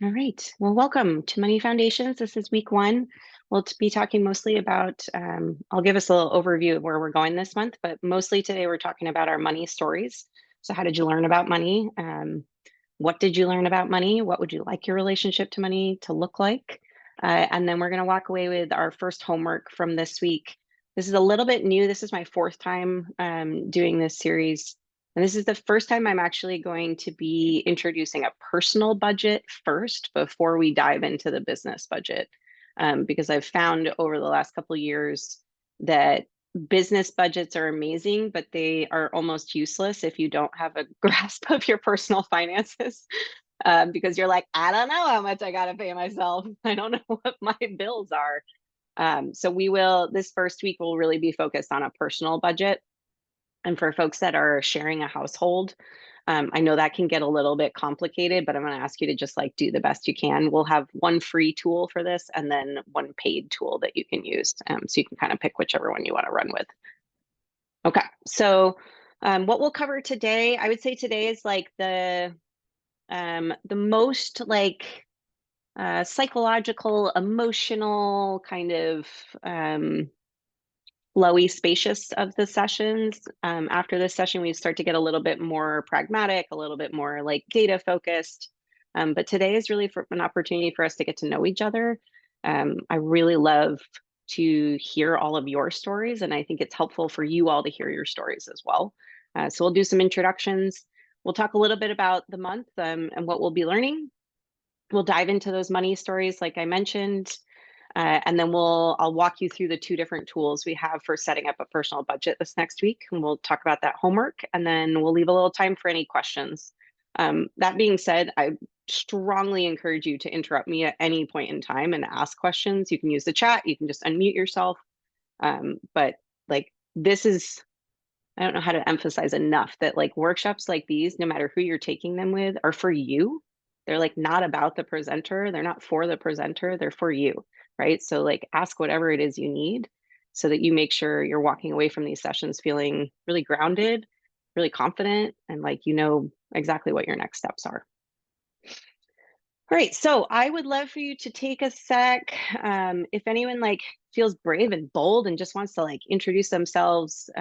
All right. Well, welcome to Money Foundations. This is week one. We'll be talking mostly about, I'll give us a little overview of where we're going this month, but mostly today we're talking about our money stories. So, how did you learn about money? What did you learn about money? What would you like your relationship to money to look like? And then we're going to walk away with our first homework from this week. This is a little bit new. This is my fourth time doing this series. And this is the first time I'm actually going to be introducing a personal budget first before we dive into the business budget. Because I've found over the last couple of years that business budgets are amazing, but they are almost useless if you don't have a grasp of your personal finances. Because you're like, I don't know how much I got to pay myself. I don't know what my bills are. So this first week will really be focused on a personal budget. And for folks that are sharing a household, I know that can get a little bit complicated, but I'm going to ask you to just like do the best you can. We'll have one free tool for this and then one paid tool that you can use. So you can kind of pick whichever one you want to run with. Okay, so what we'll cover today, I would say today is like the most like psychological, emotional kind of flowy, spacious of the sessions. After this session, we start to get a little bit more pragmatic, a little bit more like data focused. But today is really an opportunity for us to get to know each other. I really love to hear all of your stories, and I think it's helpful for you all to hear your stories as well. So we'll do some introductions. We'll talk a little bit about the month and what we'll be learning. We'll dive into those money stories, like I mentioned. And then I'll walk you through the two different tools we have for setting up a personal budget this next week. And we'll talk about that homework, and then we'll leave a little time for any questions. That being said, I strongly encourage you to interrupt me at any point in time and ask questions. You can use the chat, you can just unmute yourself. But like I don't know how to emphasize enough that like workshops like these, no matter who you're taking them with, are for you. They're like not about the presenter. They're not for the presenter. They're for you, right? So like ask whatever it is you need so that you make sure you're walking away from these sessions feeling really grounded, really confident, and like you know exactly what your next steps are. Great. So I would love for you to take a sec. If anyone like feels brave and bold and just wants to like introduce themselves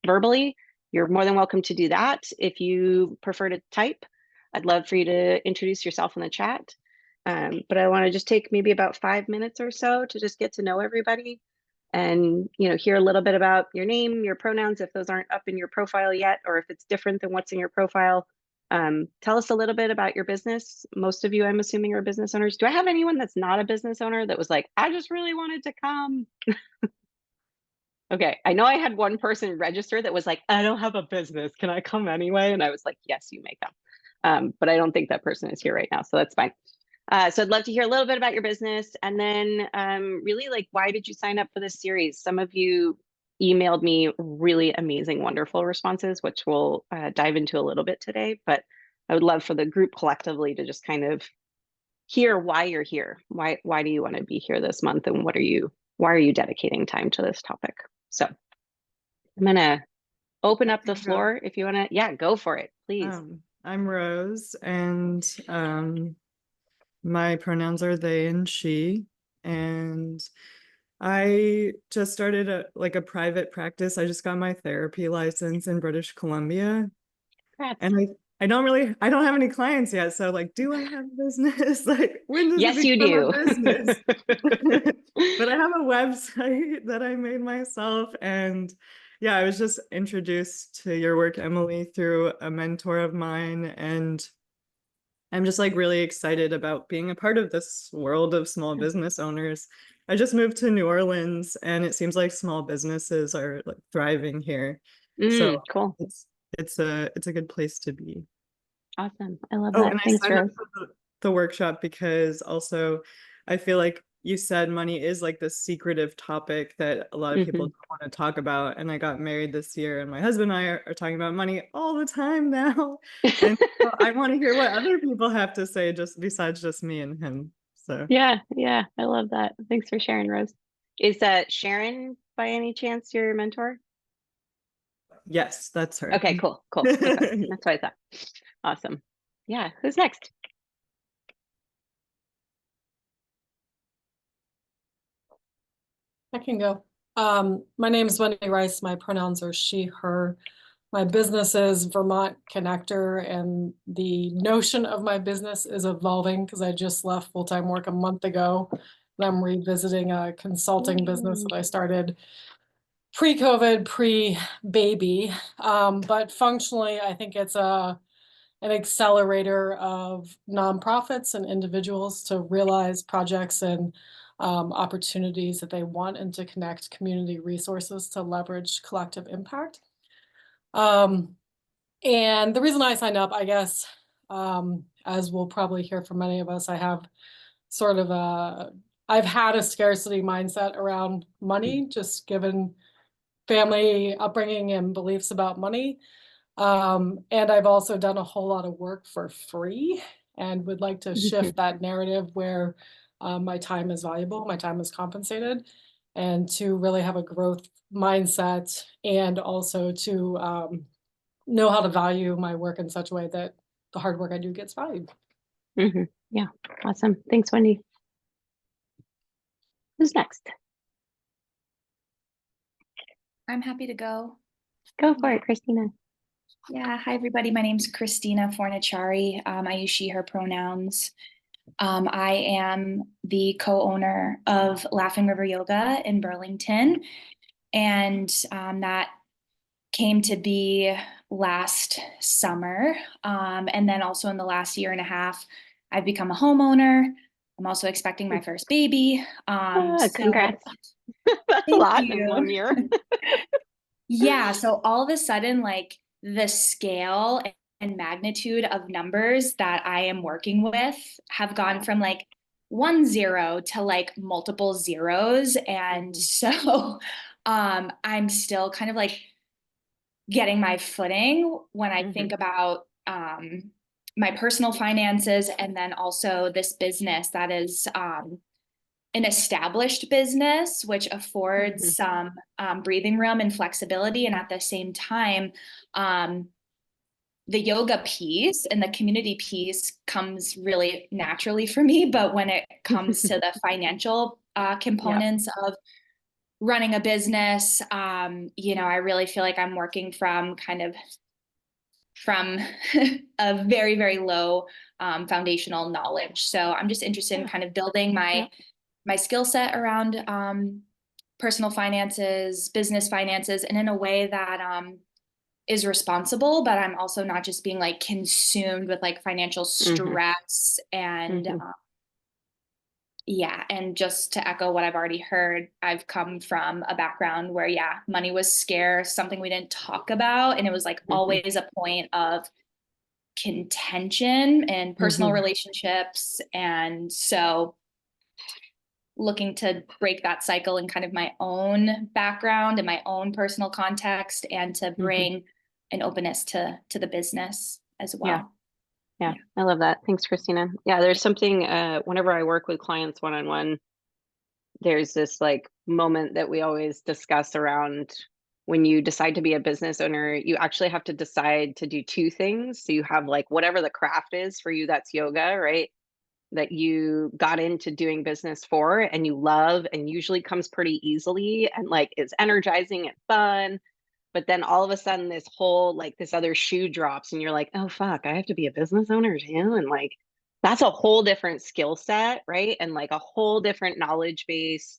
verbally, you're more than welcome to do that. If you prefer to type, I'd love for you to introduce yourself in the chat. But I want to just take maybe about 5 minutes or so to just get to know everybody and hear a little bit about your name, your pronouns, if those aren't up in your profile yet, or if it's different than what's in your profile. Tell us a little bit about your business. Most of you, I'm assuming, are business owners. Do I have anyone that's not a business owner that was like, I just really wanted to come? Okay, I know I had one person register that was like, I don't have a business. Can I come anyway? And I was like, yes, you may come. But I don't think that person is here right now, so that's fine. So I'd love to hear a little bit about your business, and then really like, why did you sign up for this series? Some of you emailed me really amazing, wonderful responses, which we'll dive into a little bit today. But I would love for the group collectively to just kind of hear why you're here. Why do you want to be here this month, and why are you dedicating time to this topic? So I'm gonna open up the floor if you want to. Yeah, go for it, please. I'm Rose, and my pronouns are they and she, and I just started a private practice. I just got my therapy license in British Columbia. Congrats. And I don't have any clients yet. So like, do I have a business? Like, when does Yes, it you become do. a business? But I have a website that I made myself. And yeah, I was just introduced to your work, Emily, through a mentor of mine. And I'm just like really excited about being a part of this world of small business owners. I just moved to New Orleans, and it seems like small businesses are like thriving here. So Cool. it's a good place to be. Awesome. I love Oh, that. and I Thanks, signed up Rose. for the workshop because also I feel like you said money is like this secretive topic that a lot of people don't want to talk about. And I got married this year, and my husband and I are talking about money all the time now. And so I want to hear what other people have to say, just besides just me and him. So Yeah, I love that. Thanks for sharing, Rose. Is that Sharon by any chance your mentor? yes, that's her. Okay, cool. Okay, that's what I thought. Awesome. Yeah, who's next? I can go. My name is Wendy Rice. My pronouns are she, her. My business is Vermont Connector, and the notion of my business is evolving because I just left full-time work a month ago. And I'm revisiting a consulting business that I started pre-COVID, pre-baby. But functionally, I think it's an accelerator of nonprofits and individuals to realize projects and opportunities that they want, and to connect community resources to leverage collective impact. And the reason I signed up, I guess, as we'll probably hear from many of us, I have sort of I've had a scarcity mindset around money, just given family upbringing and beliefs about money. And I've also done a whole lot of work for free and would like to shift that narrative where my time is valuable, my time is compensated, and to really have a growth mindset, and also to know how to value my work in such a way that the hard work I do gets valued. Yeah, awesome. Thanks, Wendy. Who's next? I'm happy to go. Go for it, Christina. Yeah, hi everybody. My name's Christina Forniciari. I use she, her pronouns. I am the co-owner of Laughing River Yoga in Burlington, and that came to be last summer. And then also in the last year and a half, I've become a homeowner. I'm also expecting my first baby. Congrats. That's a lot in 1 year. Yeah, so all of a sudden, like the scale and magnitude of numbers that I am working with have gone from like 1 0 to like multiple zeros. And so I'm still kind of like getting my footing when I think about my personal finances, and then also this business that is an established business, which affords some breathing room and flexibility. And at the same time, the yoga piece and the community piece comes really naturally for me. But when it comes to the financial components of running a business, I really feel like I'm working from a very, very low foundational knowledge. So I'm just interested in kind of building my skill set around personal finances, business finances, and in a way that is responsible, but I'm also not just being like consumed with like financial stress and and just to echo what I've already heard, I've come from a background where money was scarce, something we didn't talk about, and it was like always a point of contention and personal relationships. And so looking to break that cycle in kind of my own background and my own personal context, and to bring an openness to the business as well. Yeah, I love that. Thanks, Christina. Yeah, there's something, whenever I work with clients one-on-one, there's this like moment that we always discuss around when you decide to be a business owner, you actually have to decide to do two things. So you have like whatever the craft is for you, that's yoga, right? That you got into doing business for and you love, and usually comes pretty easily and like is energizing and fun. But then all of a sudden this whole like this other shoe drops and you're like, oh fuck, I have to be a business owner too. And like that's a whole different skill set, right? And like a whole different knowledge base.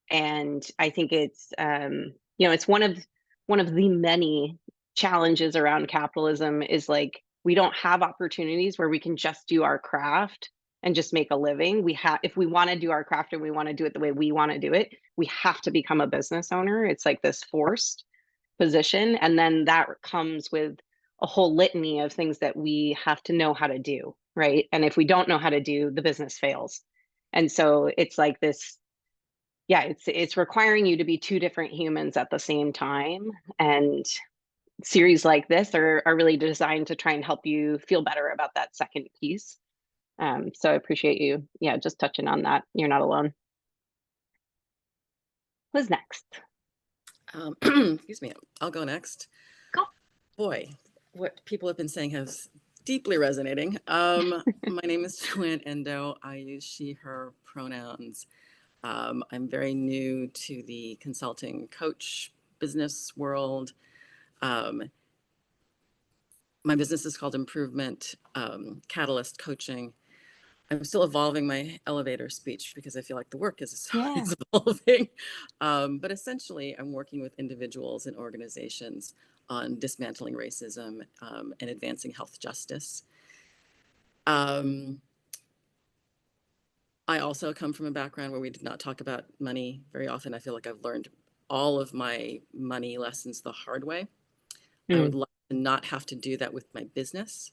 And I think it's it's one of the many challenges around capitalism is like we don't have opportunities where we can just do our craft and just make a living. We have, if we want to do our craft and we want to do it the way we want to do it, we have to become a business owner. It's like this forced position. And then that comes with a whole litany of things that we have to know how to do, right? And if we don't know how to do, the business fails. And so it's like this, it's requiring you to be two different humans at the same time. And series like this are really designed to try and help you feel better about that second piece. So I appreciate you, just touching on that. You're not alone. Who's next? Excuse me, I'll go next. Go. Boy, what people have been saying has deeply resonating. My name is Joanne Endo. I use she, her pronouns. I'm very new to the consulting coach business world. My business is called Improvement Catalyst Coaching. I'm still evolving my elevator speech because I feel like the work is Yeah. always evolving. But essentially, I'm working with individuals and organizations on dismantling racism and advancing health justice. I also come from a background where we did not talk about money very often. I feel like I've learned all of my money lessons the hard way. I would like to not have to do that with my business.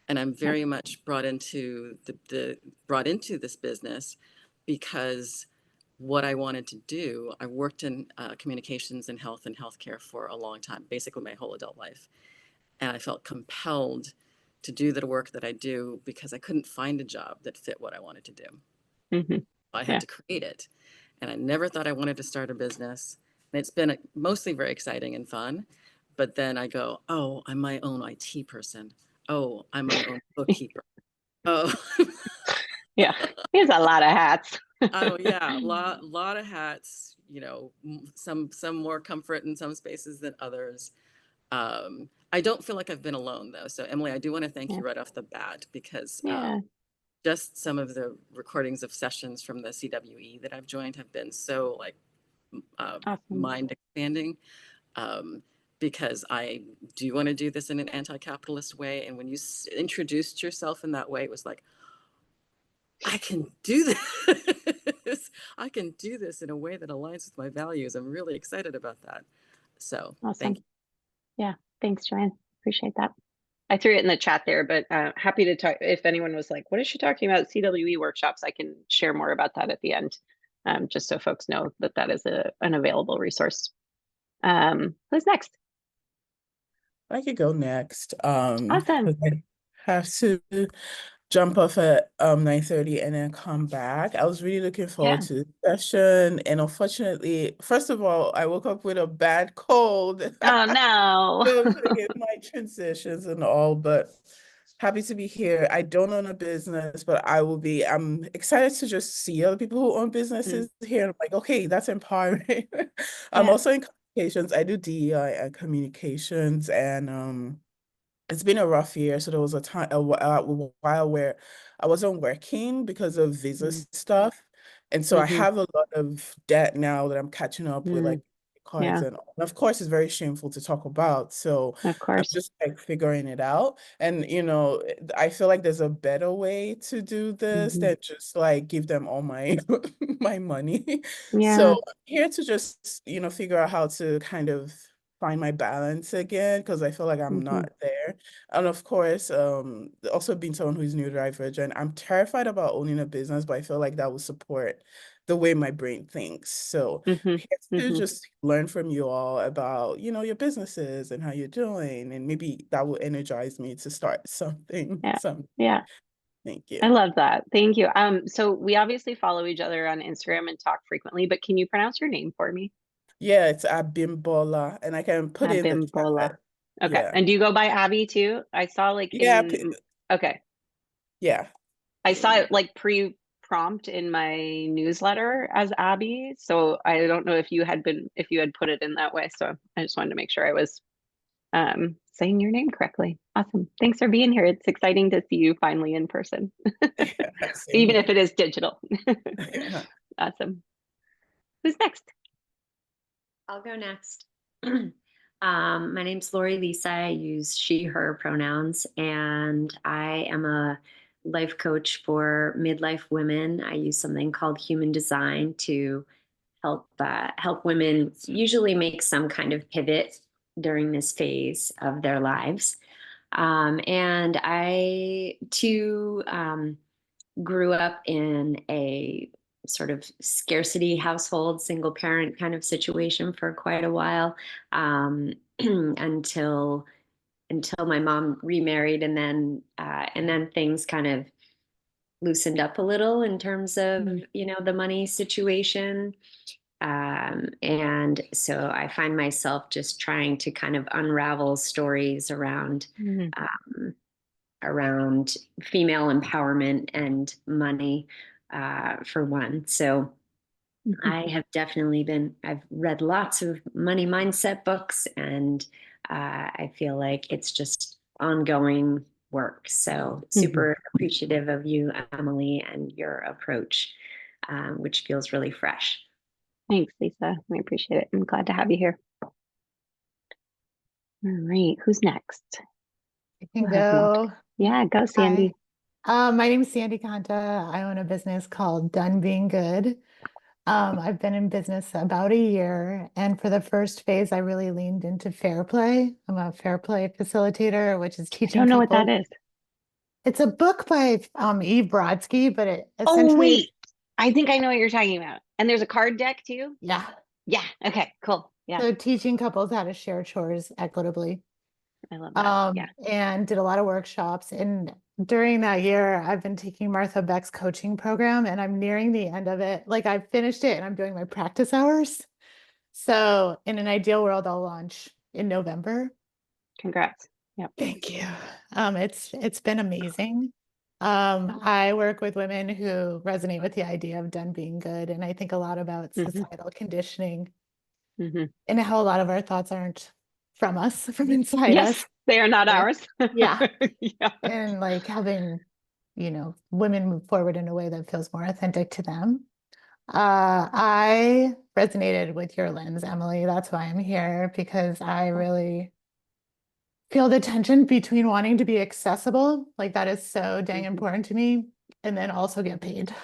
And I'm very much brought into this business because what I wanted to do, I worked in communications and healthcare for a long time, basically my whole adult life. And I felt compelled to do the work that I do because I couldn't find a job that fit what I wanted to do. Mm-hmm. I had to create it. And I never thought I wanted to start a business. And it's been mostly very exciting and fun. But then I go, oh, I'm my own IT person. Oh, I'm my own bookkeeper. Oh, Yeah. There's a lot of hats. oh yeah, lot of hats. You know, some more comfort in some spaces than others. I don't feel like I've been alone though. So Emily, I do want to thank Yeah. you right off the bat because Yeah. just some of the recordings of sessions from the CWE that I've joined have been so like Awesome. mind expanding. Because I do want to do this in an anti-capitalist way. And when you introduced yourself in that way, it was like, I can do this. I can do this in a way that aligns with my values. I'm really excited about that. So Awesome. thank you. Yeah. Thanks, Joanne. Appreciate that. I threw it in the chat there, but happy to talk. If anyone was like, what is she talking about? CWE workshops, I can share more about that at the end, just so folks know that that is an available resource. Who's next? I could go next. Awesome. 'Cause I have to jump off at 9:30 and then come back. I was really looking forward Yeah. to the session. And unfortunately, first of all, I woke up with a bad cold. Oh, no. So I'm trying to get my transitions and all, but happy to be here. I don't own a business, but I'm excited to just see other people who own businesses here. I'm like, okay, that's empowering. I'm Yeah. also in communications. I do DEI and communications, and it's been a rough year. So there was a while where I wasn't working because of visa stuff. And so I have a lot of debt now that I'm catching up with, like cards Yeah, and all. And of course, it's very shameful to talk about. So of I'm course. just like figuring it out. And, I feel like there's a better way to do this than just like give them all my my money. So Yeah. I'm here to just, figure out how to kind of find my balance again because I feel like I'm not there. And of course, also being someone who's neurodivergent, I'm terrified about owning a business, but I feel like that will support the way my brain thinks. So here to just learn from you all about, your businesses and how you're doing, and maybe that will energize me to start something. Yeah. Some. Yeah. Thank I you. love that. Thank you. So we obviously follow each other on Instagram and talk frequently, but can you pronounce your name for me? Yeah, it's Abimbola, and I can put it in the Abimbola. chat. Okay. Yeah. And do you go by Abby too? I saw like Yeah. okay. Yeah. I saw it like pre-prompt in my newsletter as Abby. So I don't know if you had put it in that way. So I just wanted to make sure I was saying your name correctly. Awesome. Thanks for being here. It's exciting to see you finally in person, Yeah, same even if here. it is digital. Yeah. Awesome. Who's next? I'll go next. My name's Lori Lisa. I use she, her pronouns, and I am a life coach for midlife women. I use something called human design to help women usually make some kind of pivot during this phase of their lives. And I too grew up in a sort of scarcity household, single parent kind of situation for quite a while, until my mom remarried, and then things kind of loosened up a little in terms of the money situation. And so I find myself just trying to kind of unravel stories around female empowerment and money, for one. So I have definitely I've read lots of money mindset books, and I feel like it's just ongoing work. So super appreciative of you, Emily, and your approach, which feels really fresh. Thanks, Lisa. I appreciate it. I'm glad to have you here. All right, who's next? I can go. Yeah, go, Sandy. Hi. My name is Sandy Conta. I own a business called Done Being Good. I've been in business about a year, and for the first phase, I really leaned into fair play. I'm a fair play facilitator, which is I teaching don't know what people. that is. It's a book by Eve Brodsky, but it Oh, essentially, wait. I think I know what you're talking about. And there's a card deck too? yeah. Yeah. Okay, cool. Yeah, So teaching couples how to share chores equitably. I love that. Yeah. And did a lot of workshops. And during that year, I've been taking Martha Beck's coaching program, and I'm nearing the end of it. Like, I've finished it and I'm doing my practice hours. So in an ideal world, I'll launch in November. Congrats. Yep. Thank you. It's been amazing. I work with women who resonate with the idea of done being good, and I think a lot about societal conditioning and how a lot of our thoughts aren't from us, from inside us. Yes, they are not ours. Yeah. Yeah. And like having, women move forward in a way that feels more authentic to them. I resonated with your lens, Emily. That's why I'm here, because I really feel the tension between wanting to be accessible, like that is so dang important to me, and then also get paid.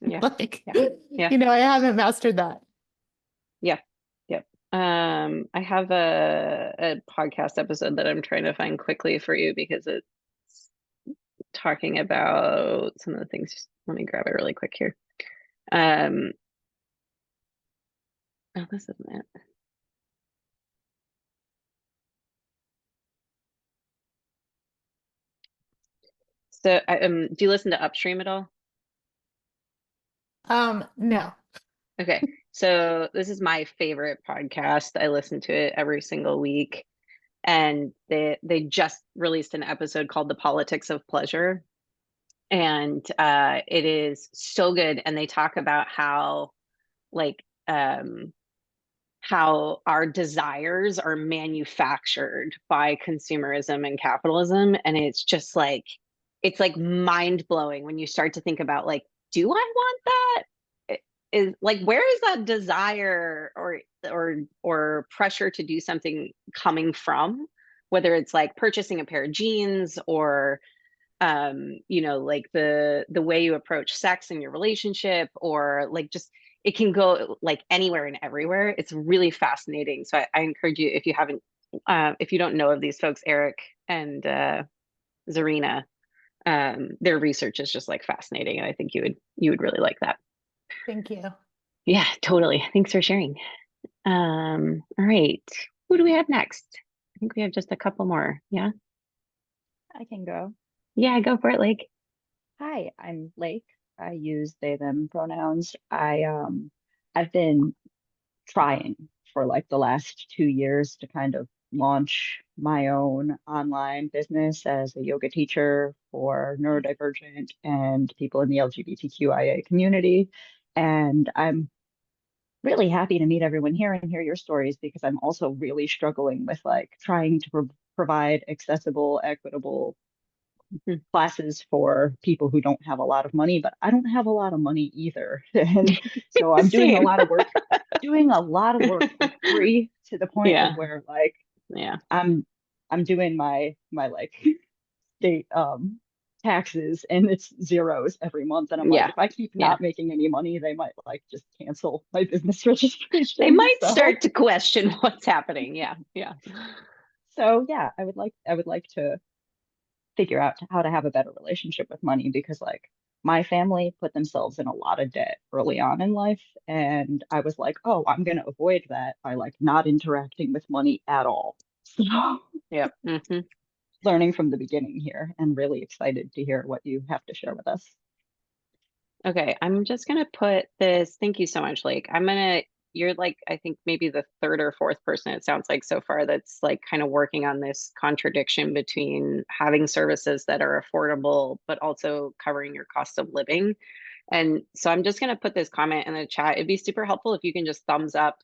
Yeah. Like, Yeah. I haven't mastered that. Yeah. Yep. I have a podcast episode that I'm trying to find quickly for you because it's talking about some of the things. Let me grab it really quick here. Oh, this isn't it. So, do you listen to Upstream at all? No. Okay. So this is my favorite podcast. I listen to it every single week. And they just released an episode called The Politics of Pleasure. And it is so good. And they talk about how like how our desires are manufactured by consumerism and capitalism. And it's like mind blowing when you start to think about like, do I want that? Is like, where is that desire or pressure to do something coming from? Whether it's like purchasing a pair of jeans or like the way you approach sex in your relationship, or like just it can go like anywhere and everywhere. It's really fascinating. So I encourage you, if you haven't if you don't know of these folks, Eric and Zarina, their research is just like fascinating, and I think you would really like that. Thank you. Yeah, totally. Thanks for sharing. All right, who do we have next? I think we have just a couple more. Yeah, I can go. yeah, go for it, Lake. Hi, I'm Lake. I use they them pronouns. I've been trying for like the last 2 years to kind of launch my own online business as a yoga teacher for neurodivergent and people in the LGBTQIA community. And I'm really happy to meet everyone here and hear your stories, because I'm also really struggling with like trying to provide accessible, equitable classes for people who don't have a lot of money, but I don't have a lot of money either. And so I'm doing a lot of work, for free, to the point Yeah. of where like Yeah. I'm doing my like state taxes, and it's zeros every month. And I'm like, Yeah. if I keep Yeah. not making any money, they might like just cancel my business registration. They might So- start to question what's happening. Yeah. Yeah. So yeah, I would like to figure out how to have a better relationship with money, because like my family put themselves in a lot of debt early on in life, and I was like, oh, I'm going to avoid that by like not interacting with money at all. So Yep. learning from the beginning here, and really excited to hear what you have to share with us. Okay, I'm just gonna put this. Thank you so much, Lake. You're like, I think maybe the third or fourth person it sounds like so far that's like kind of working on this contradiction between having services that are affordable, but also covering your cost of living. And so I'm just going to put this comment in the chat. It'd be super helpful if you can just thumbs up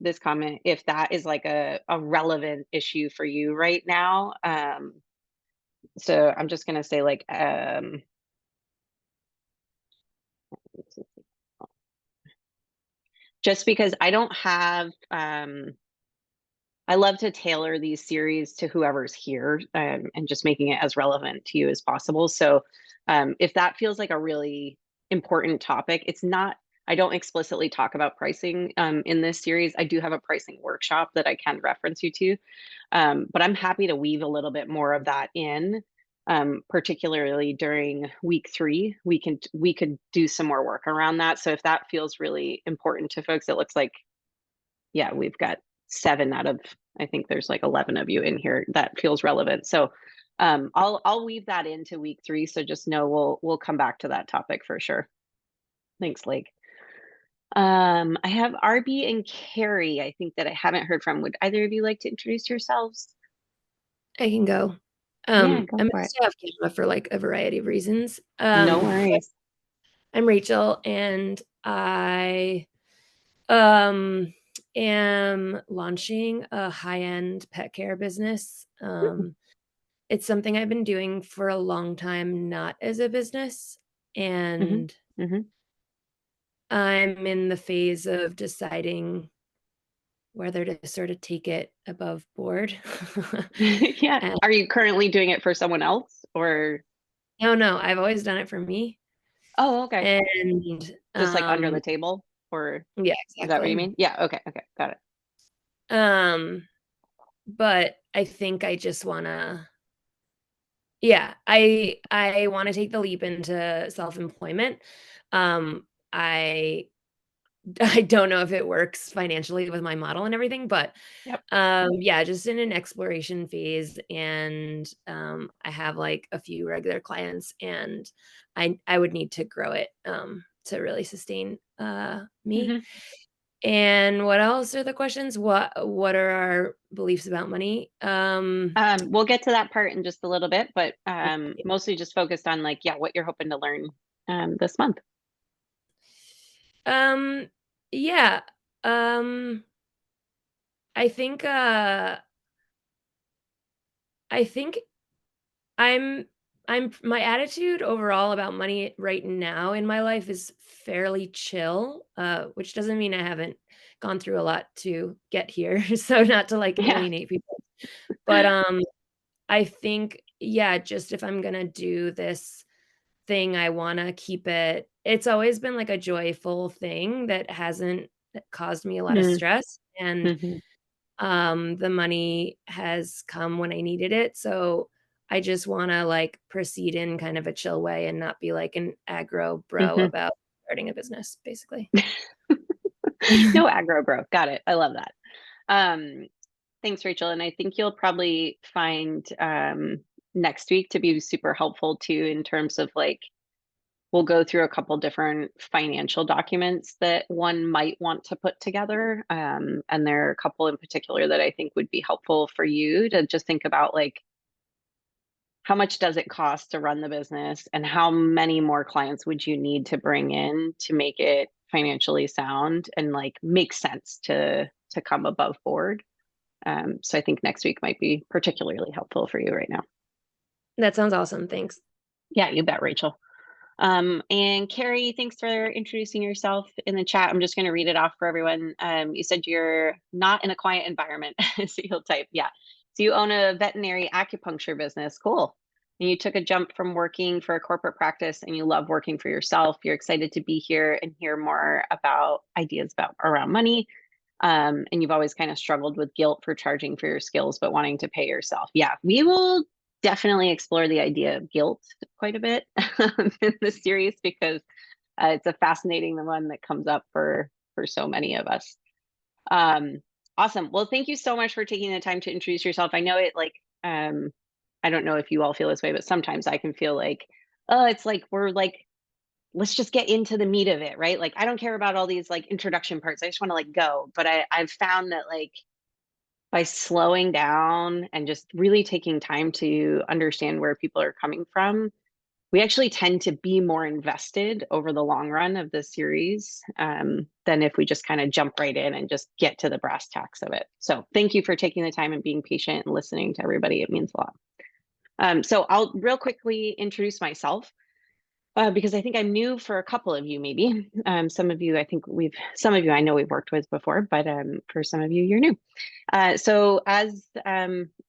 this comment if that is like a relevant issue for you right now. So I'm just going to say like, just because I don't have, I love to tailor these series to whoever's here, and just making it as relevant to you as possible. So if that feels like a really important topic, it's not, I don't explicitly talk about pricing in this series. I do have a pricing workshop that I can reference you to, but I'm happy to weave a little bit more of that in, particularly during week 3. We could do some more work around that. So if that feels really important to folks, it looks like, yeah, we've got 7 out of, I think there's like 11 of you in here that feels relevant. So I'll weave that into week 3. So just know we'll come back to that topic for sure. Thanks, Lake. I have RB and Carrie, I think, that I haven't heard from. Would either of you like to introduce yourselves? I can go. Yeah, go I'm for gonna it. stay off camera for like a variety of reasons. No worries. I'm Rachel, and I am launching a high-end pet care business. It's something I've been doing for a long time, not as a business, and I'm in the phase of deciding whether to sort of take it above board. Yeah. And Are you currently doing it for someone else or? no, I've always done it for me. Oh, okay. And Just like under the table, or yeah, is that what you exactly. mean? Yeah. Okay. Got it. But I think I just wanna, yeah, I wanna take the leap into self-employment. I I don't know if it works financially with my model and everything, but Yep. yeah, just in an exploration phase, and I have like a few regular clients, and I would need to grow it to really sustain me. And what else are the questions? What are our beliefs about money? We'll get to that part in just a little bit, but mostly just focused on like, yeah, what you're hoping to learn this month. Yeah. Um, I think I think I'm my attitude overall about money right now in my life is fairly chill, which doesn't mean I haven't gone through a lot to get here. So not to like Yeah. alienate people. But I think, yeah, just if I'm gonna do this thing, I wanna keep it, it's always been like a joyful thing that hasn't caused me a lot of stress. And the money has come when I needed it. So I just wanna like proceed in kind of a chill way and not be like an aggro bro about starting a business, basically. No aggro bro. Got it. I love that. Thanks, Rachel. And I think you'll probably find next week to be super helpful too, in terms of like, we'll go through a couple different financial documents that one might want to put together. And there are a couple in particular that I think would be helpful for you to just think about, like, how much does it cost to run the business and how many more clients would you need to bring in to make it financially sound and like make sense to come above board. So I think next week might be particularly helpful for you right now. That sounds awesome. Thanks. Yeah, you bet, Rachel. And Carrie, thanks for introducing yourself in the chat. I'm just going to read it off for everyone. You said you're not in a quiet environment, so you'll type, yeah. So you own a veterinary acupuncture business. Cool. And you took a jump from working for a corporate practice and you love working for yourself. You're excited to be here and hear more about ideas about around money. And you've always kind of struggled with guilt for charging for your skills, but wanting to pay yourself. Yeah, we will definitely explore the idea of guilt quite a bit in this series, because it's a fascinating one that comes up for so many of us. Awesome. Well, thank you so much for taking the time to introduce yourself. I know it like, I don't know if you all feel this way, but sometimes I can feel like, oh, it's like we're like, let's just get into the meat of it, right? Like, I don't care about all these like introduction parts. I just want to like go. But I've found that like by slowing down and just really taking time to understand where people are coming from, we actually tend to be more invested over the long run of the series than if we just kind of jump right in and just get to the brass tacks of it. So thank you for taking the time and being patient and listening to everybody. It means a lot. So I'll real quickly introduce myself. Because I think I'm new for a couple of you, maybe. Some of you, I know we've worked with before, but for some of you, you're new. So as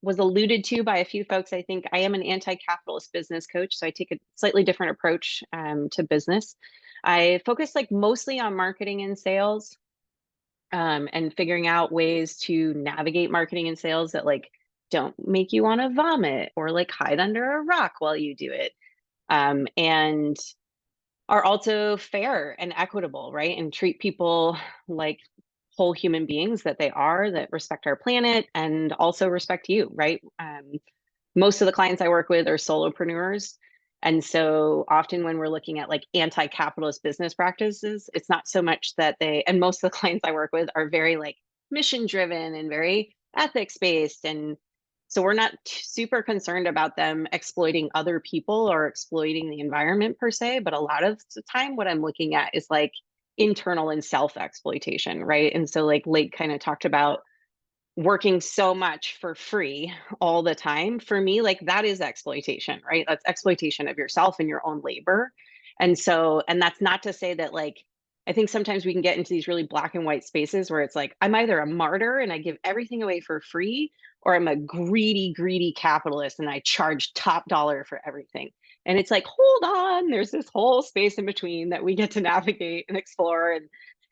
was alluded to by a few folks, I think I am an anti-capitalist business coach. So I take a slightly different approach to business. I focus like mostly on marketing and sales and figuring out ways to navigate marketing and sales that like don't make you want to vomit or like hide under a rock while you do it. And are also fair and equitable, right? And treat people like whole human beings that they are, that respect our planet and also respect you, right? Most of the clients I work with are solopreneurs. And so often when we're looking at like anti-capitalist business practices, it's not so much that and most of the clients I work with are very like mission driven and very ethics based. And so we're not super concerned about them exploiting other people or exploiting the environment per se, but a lot of the time what I'm looking at is like internal and self-exploitation, right? And so like Lake kind of talked about working so much for free all the time. For me, like that is exploitation, right? That's exploitation of yourself and your own labor. And so, and that's not to say that like, I think sometimes we can get into these really black and white spaces where it's like, I'm either a martyr and I give everything away for free, or I'm a greedy capitalist and I charge top dollar for everything. And it's like, hold on, there's this whole space in between that we get to navigate and explore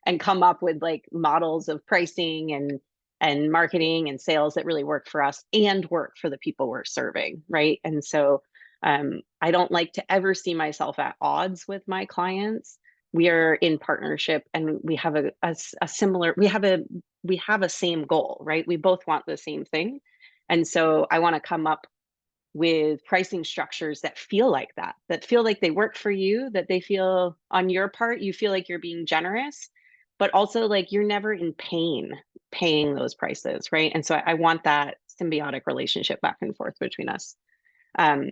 and come up with like models of pricing and marketing and sales that really work for us and work for the people we're serving, right? And so I don't like to ever see myself at odds with my clients. We are in partnership and we have a similar, we have a same goal, right? We both want the same thing. And so I want to come up with pricing structures that feel like that feel like they work for you, that they feel on your part, you feel like you're being generous, but also like you're never in pain paying those prices, right? And so I want that symbiotic relationship back and forth between us.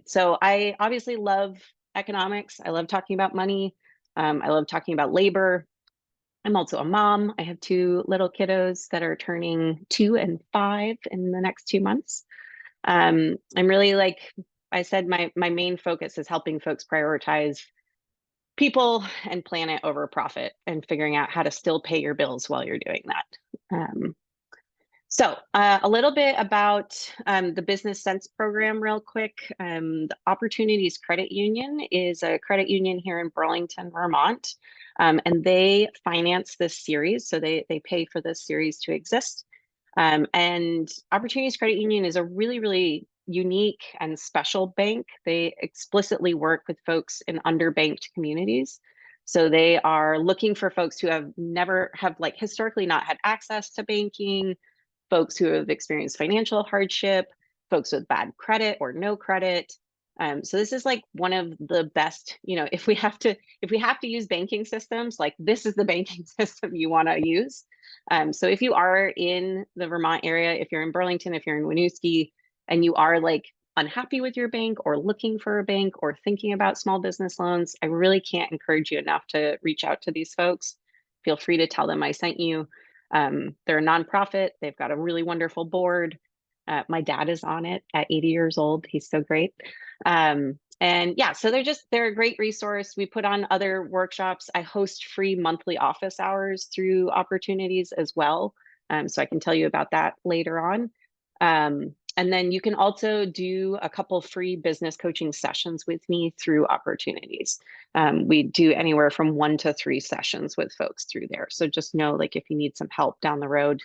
So I obviously love economics. I love talking about money. I love talking about labor. I'm also a mom. I have 2 little kiddos that are turning 2 and 5 in the next 2 months. I'm really like I said, my main focus is helping folks prioritize people and planet over profit and figuring out how to still pay your bills while you're doing that. So a little bit about the Business Sense program real quick. The Opportunities Credit Union is a credit union here in Burlington, Vermont, and they finance this series. So they pay for this series to exist. And Opportunities Credit Union is a really, really unique and special bank. They explicitly work with folks in underbanked communities. So they are looking for folks who have like historically not had access to banking, folks who have experienced financial hardship, folks with bad credit or no credit. So this is like one of the best, if we have to use banking systems, like this is the banking system you want to use. So if you are in the Vermont area, if you're in Burlington, if you're in Winooski, and you are like unhappy with your bank or looking for a bank or thinking about small business loans, I really can't encourage you enough to reach out to these folks. Feel free to tell them I sent you. They're a nonprofit. They've got a really wonderful board. My dad is on it at 80 years old. He's so great. And yeah, so they're a great resource. We put on other workshops. I host free monthly office hours through Opportunities as well. So I can tell you about that later on. And then you can also do a couple free business coaching sessions with me through Opportunities. We do anywhere from 1 to 3 sessions with folks through there. So just know, like, if you need some help down the road,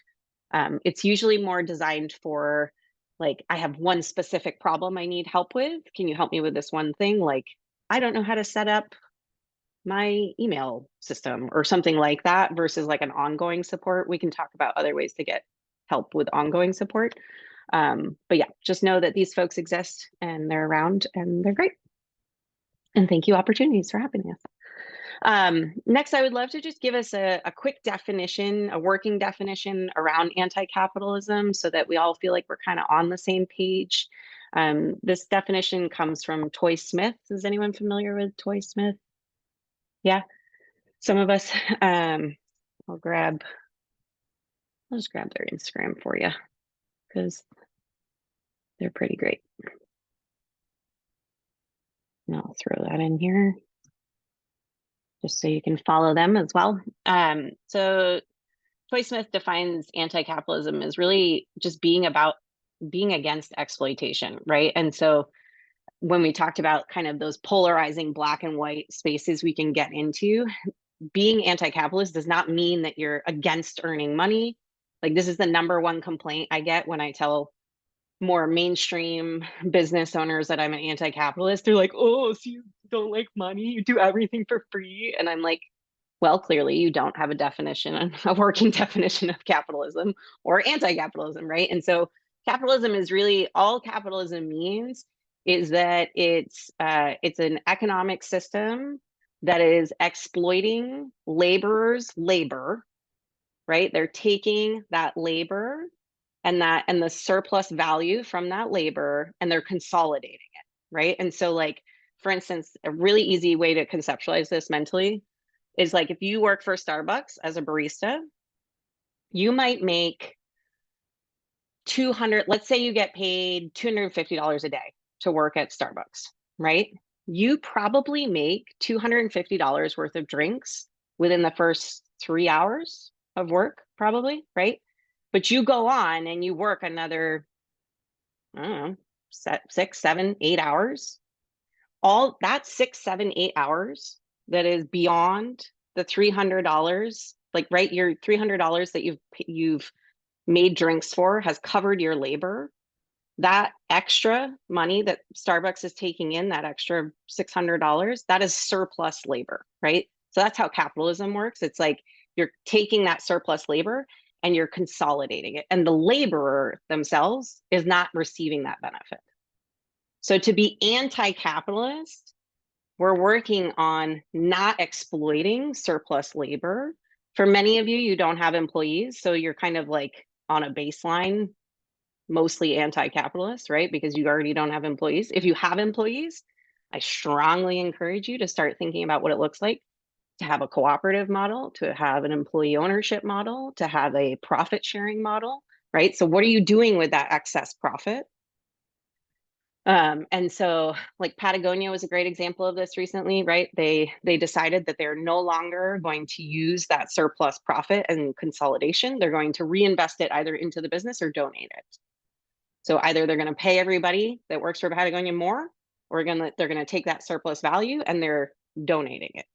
it's usually more designed for, like, I have one specific problem I need help with. Can you help me with this one thing? Like, I don't know how to set up my email system or something like that, versus like an ongoing support. We can talk about other ways to get help with ongoing support. But yeah, just know that these folks exist and they're around and they're great. And thank you, Opportunities, for having us. Next, I would love to just give us a quick definition, a working definition around anti-capitalism, so that we all feel like we're kind of on the same page. This definition comes from Toy Smith. Is anyone familiar with Toy Smith? Yeah, some of us. I'll just grab their Instagram for you because they're pretty great. And I'll throw that in here just so you can follow them as well. So Toy Smith defines anti-capitalism as really just being against exploitation, right? And so when we talked about kind of those polarizing black and white spaces we can get into, being anti-capitalist does not mean that you're against earning money. Like, this is the number one complaint I get when I tell more mainstream business owners that I'm an anti-capitalist. They're like, oh, so you don't like money, you do everything for free. And I'm like, well, clearly you don't have a working definition of capitalism or anti-capitalism, right? And so capitalism is really, all capitalism means is that it's an economic system that is exploiting laborers' labor, right? They're taking that labor and the surplus value from that labor, and they're consolidating it, right? And so, like, for instance, a really easy way to conceptualize this mentally is like, if you work for Starbucks as a barista, you might make let's say you get paid $250 a day to work at Starbucks, right? You probably make $250 worth of drinks within the first 3 hours of work, probably, right? But you go on and you work another, I don't know, 6, 7, 8 hours. All that 6, 7, 8 hours that is beyond the $300, like, right, your $300 that you've made drinks for has covered your labor. That extra money that Starbucks is taking in, that extra $600, that is surplus labor, right? So that's how capitalism works. It's like you're taking that surplus labor and you're consolidating it, and the laborer themselves is not receiving that benefit. So to be anti-capitalist, we're working on not exploiting surplus labor. For many of you, you don't have employees, so you're kind of like on a baseline, mostly anti-capitalist, right? Because you already don't have employees. If you have employees, I strongly encourage you to start thinking about what it looks like to have a cooperative model, to have an employee ownership model, to have a profit sharing model, right? So what are you doing with that excess profit? And so, like, Patagonia was a great example of this recently, right? They decided that they're no longer going to use that surplus profit and consolidation. They're going to reinvest it either into the business or donate it. So either they're going to pay everybody that works for Patagonia more, or they're going to take that surplus value and they're donating it,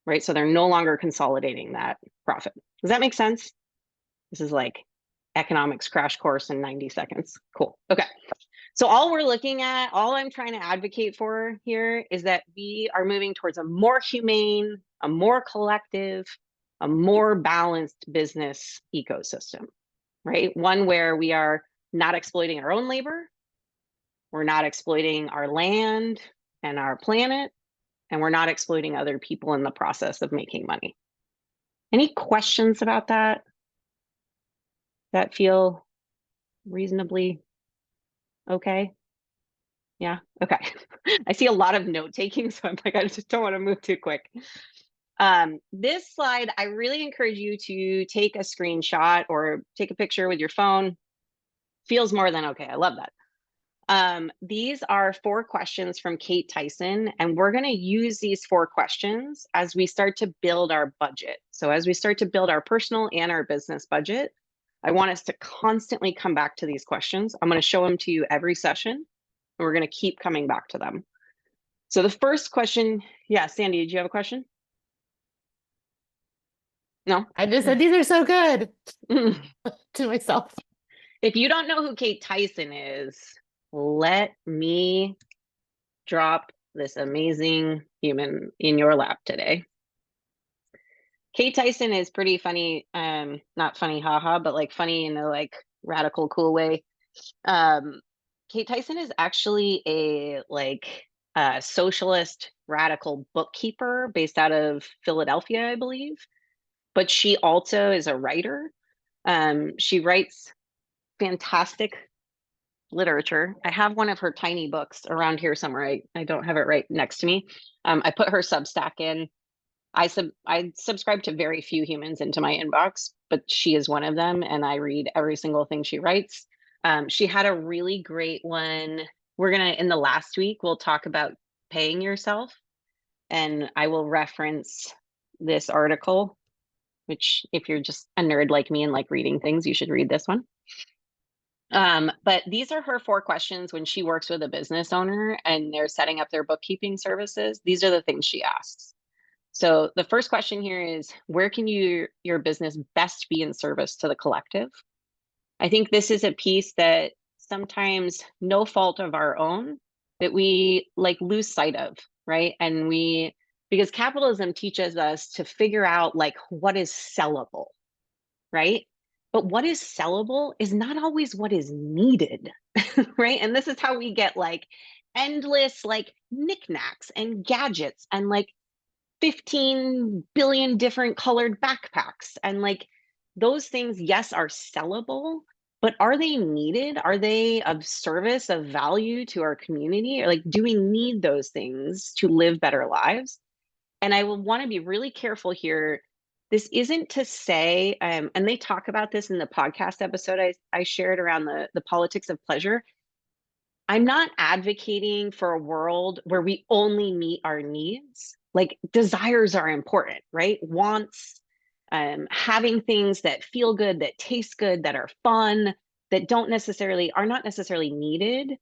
right? So they're no longer consolidating that profit. Does that make sense? This is like economics crash course in 90 seconds. Cool. Okay. So all I'm trying to advocate for here is that we are moving towards a more humane, a more collective, a more balanced business ecosystem, right? One where we are not exploiting our own labor, we're not exploiting our land and our planet, and we're not exploiting other people in the process of making money. Any questions about that? That feel reasonably okay? Yeah, okay. I see a lot of note taking, so I'm like, I just don't want to move too quick. This slide, I really encourage you to take a screenshot or take a picture with your phone. Feels more than okay. I love that. These are 4 questions from Kate Tyson, and we're going to use these 4 questions as we start to build our budget. So as we start to build our personal and our business budget, I want us to constantly come back to these questions. I'm going to show them to you every session, and we're going to keep coming back to them. So the first question, yeah, Sandy, did you have a question? No? I just said, these are so good to myself. If you don't know who Kate Tyson is, let me drop this amazing human in your lap today. Kate Tyson is pretty funny, not funny haha, but like funny in a like radical cool way. Kate Tyson is actually a socialist radical bookkeeper based out of Philadelphia, I believe. But she also is a writer. She writes fantastic literature. I have one of her tiny books around here somewhere. I don't have it right next to me. I put her Substack in. I subscribe to very few humans into my inbox, but she is one of them, and I read every single thing she writes. She had a really great one. We're gonna, in the last week, we'll talk about paying yourself, and I will reference this article, which if you're just a nerd like me and like reading things, you should read this one. But these are her 4 questions when she works with a business owner and they're setting up their bookkeeping services. These are the things she asks. So the first question here is, where can your business best be in service to the collective? I think this is a piece that sometimes, no fault of our own, that we like lose sight of, right? And because capitalism teaches us to figure out like what is sellable, right? But what is sellable is not always what is needed, right? And this is how we get like endless like knickknacks and gadgets and like 15 billion different colored backpacks. And like those things, yes, are sellable, but are they needed? Are they of service, of value to our community? Or like, do we need those things to live better lives? And I will want to be really careful here. This isn't to say, and they talk about this in the podcast episode I shared around the politics of pleasure. I'm not advocating for a world where we only meet our needs. Like desires are important, right? Wants, having things that feel good, that taste good, that are fun, that are not necessarily needed.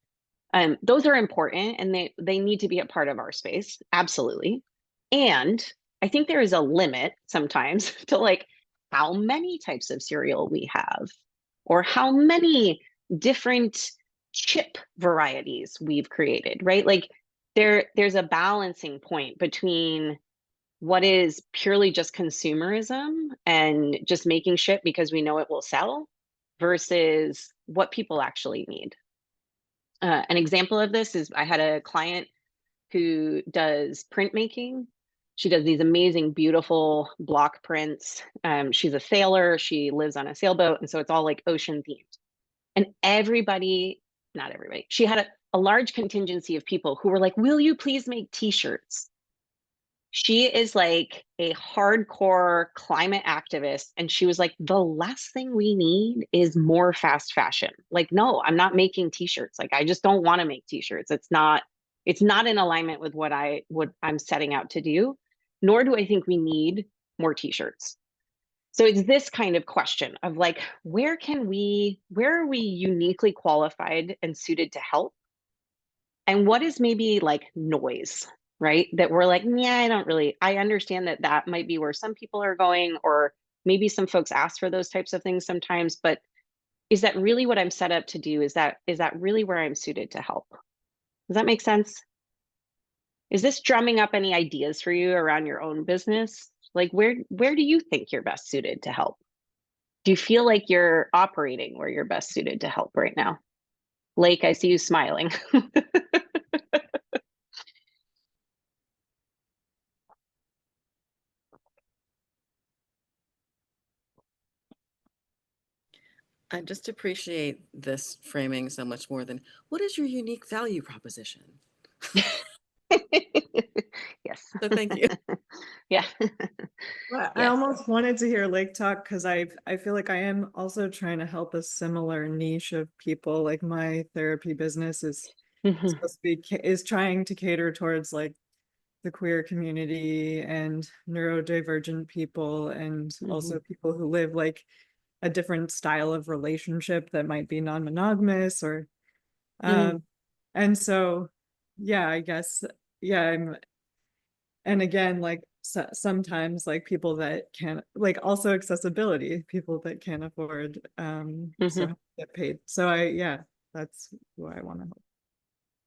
Those are important and they need to be a part of our space. Absolutely. And I think there is a limit sometimes to like how many types of cereal we have or how many different chip varieties we've created, right? Like there's a balancing point between what is purely just consumerism and just making shit because we know it will sell versus what people actually need. An example of this is I had a client who does printmaking. She does these amazing, beautiful block prints. She's a sailor. She lives on a sailboat. And so it's all like ocean themed. And not everybody, she had a large contingency of people who were like, will you please make t-shirts? She is like a hardcore climate activist. And she was like, the last thing we need is more fast fashion. Like, no, I'm not making t-shirts. Like, I just don't want to make t-shirts. It's not in alignment with what I'm setting out to do, nor do I think we need more t-shirts. So it's this kind of question of like, where are we uniquely qualified and suited to help? And what is maybe like noise, right? That we're like, yeah, I understand that might be where some people are going, or maybe some folks ask for those types of things sometimes, but is that really what I'm set up to do? Is that really where I'm suited to help? Does that make sense? Is this drumming up any ideas for you around your own business? Like where do you think you're best suited to help? Do you feel like you're operating where you're best suited to help right now? Lake, I see you smiling. I just appreciate this framing so much more than what is your unique value proposition? Yes. So thank you. Yeah. Well, I almost wanted to hear Lake talk because I feel like I am also trying to help a similar niche of people. Like my therapy business is supposed to be is trying to cater towards like the queer community and neurodivergent people and also people who live like a different style of relationship that might be non-monogamous or and so yeah, I guess and again like sometimes like people that can't, like also accessibility, people that can't afford so get paid. So that's what I want to help.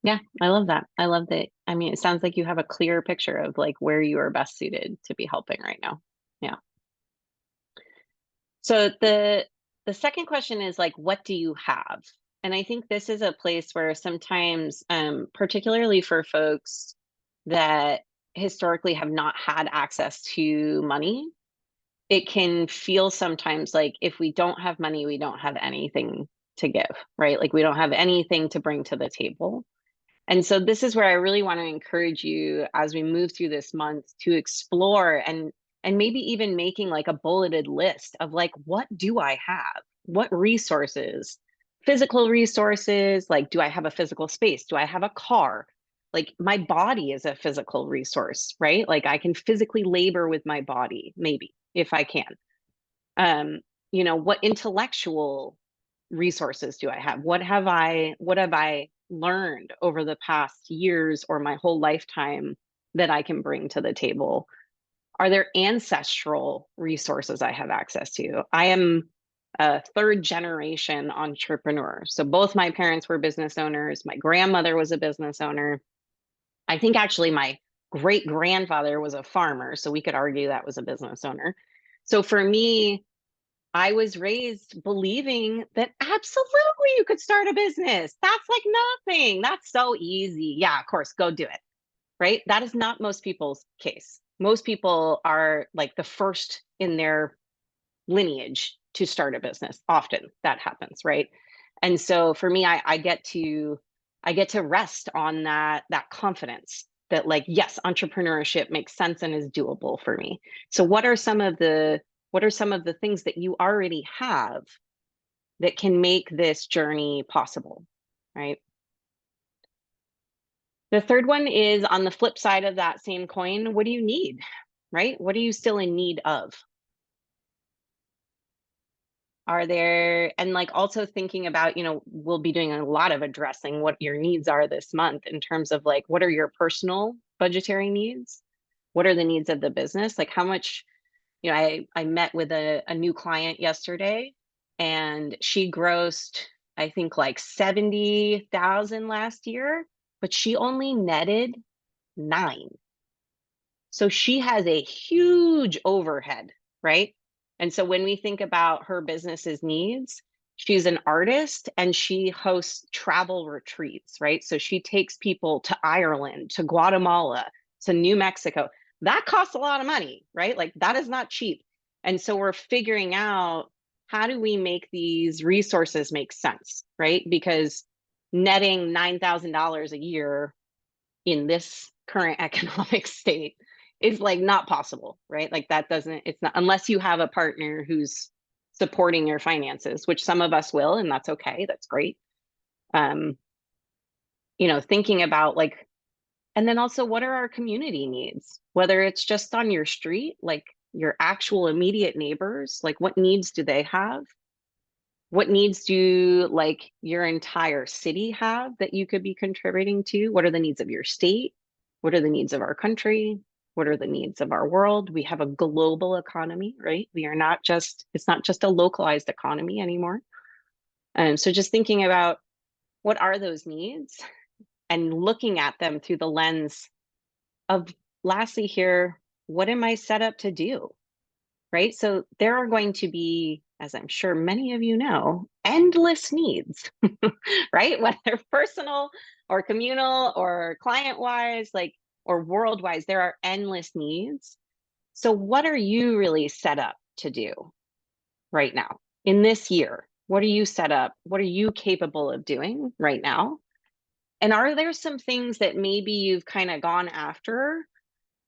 Yeah, I love that. I love that. I mean, it sounds like you have a clear picture of like where you are best suited to be helping right now. Yeah. So the second question is like, what do you have? And I think this is a place where sometimes, particularly for folks that historically have not had access to money, it can feel sometimes like if we don't have money, we don't have anything to give, right? Like we don't have anything to bring to the table. And so this is where I really want to encourage you as we move through this month to explore and maybe even making like a bulleted list of like, what do I have? What resources, physical resources, like, do I have a physical space? Do I have a car? Like my body is a physical resource, right? Like I can physically labor with my body, maybe if I can. You know, what intellectual resources do I have? What have I learned over the past years or my whole lifetime that I can bring to the table? Are there ancestral resources I have access to? I am a third generation entrepreneur. So both my parents were business owners. My grandmother was a business owner. I think actually my great grandfather was a farmer. So we could argue that was a business owner. So for me, I was raised believing that absolutely you could start a business. That's like nothing. That's so easy. Yeah, of course, go do it. Right? That is not most people's case. Most people are like the first in their lineage to start a business. Often that happens, right? And so for me, I get to rest on that confidence that like, yes, entrepreneurship makes sense and is doable for me. So what are some of the things that you already have that can make this journey possible, right? The third one is on the flip side of that same coin. What do you need, right? What are you still in need of? Are there, and like also thinking about, you know, we'll be doing a lot of addressing what your needs are this month in terms of like, what are your personal budgetary needs? What are the needs of the business? Like how much, you know, I met with a new client yesterday and she grossed, I think like 70,000 last year, but she only netted 9. So she has a huge overhead, right? And so when we think about her business's needs, she's an artist and she hosts travel retreats, right? So she takes people to Ireland, to Guatemala, to New Mexico. That costs a lot of money, right? Like that is not cheap. And so we're figuring out how do we make these resources make sense, right? Because netting $9,000 a year in this current economic state is like not possible, right? Like that doesn't, it's not, unless you have a partner who's supporting your finances, which some of us will, and that's okay, that's great. You know, thinking about like, and then also what are our community needs, whether it's just on your street, like your actual immediate neighbors, like what needs do they have? What needs do like your entire city have that you could be contributing to? What are the needs of your state? What are the needs of our country? What are the needs of our world? We have a global economy, right? We are not just, it's not just a localized economy anymore. So just thinking about what are those needs and looking at them through the lens of, lastly here, what am I set up to do? Right? So there are going to be, as I'm sure many of you know, endless needs, right? Whether personal or communal or client wise, like, or world wise, there are endless needs. So what are you really set up to do right now in this year? What are you set up? What are you capable of doing right now? And are there some things that maybe you've kind of gone after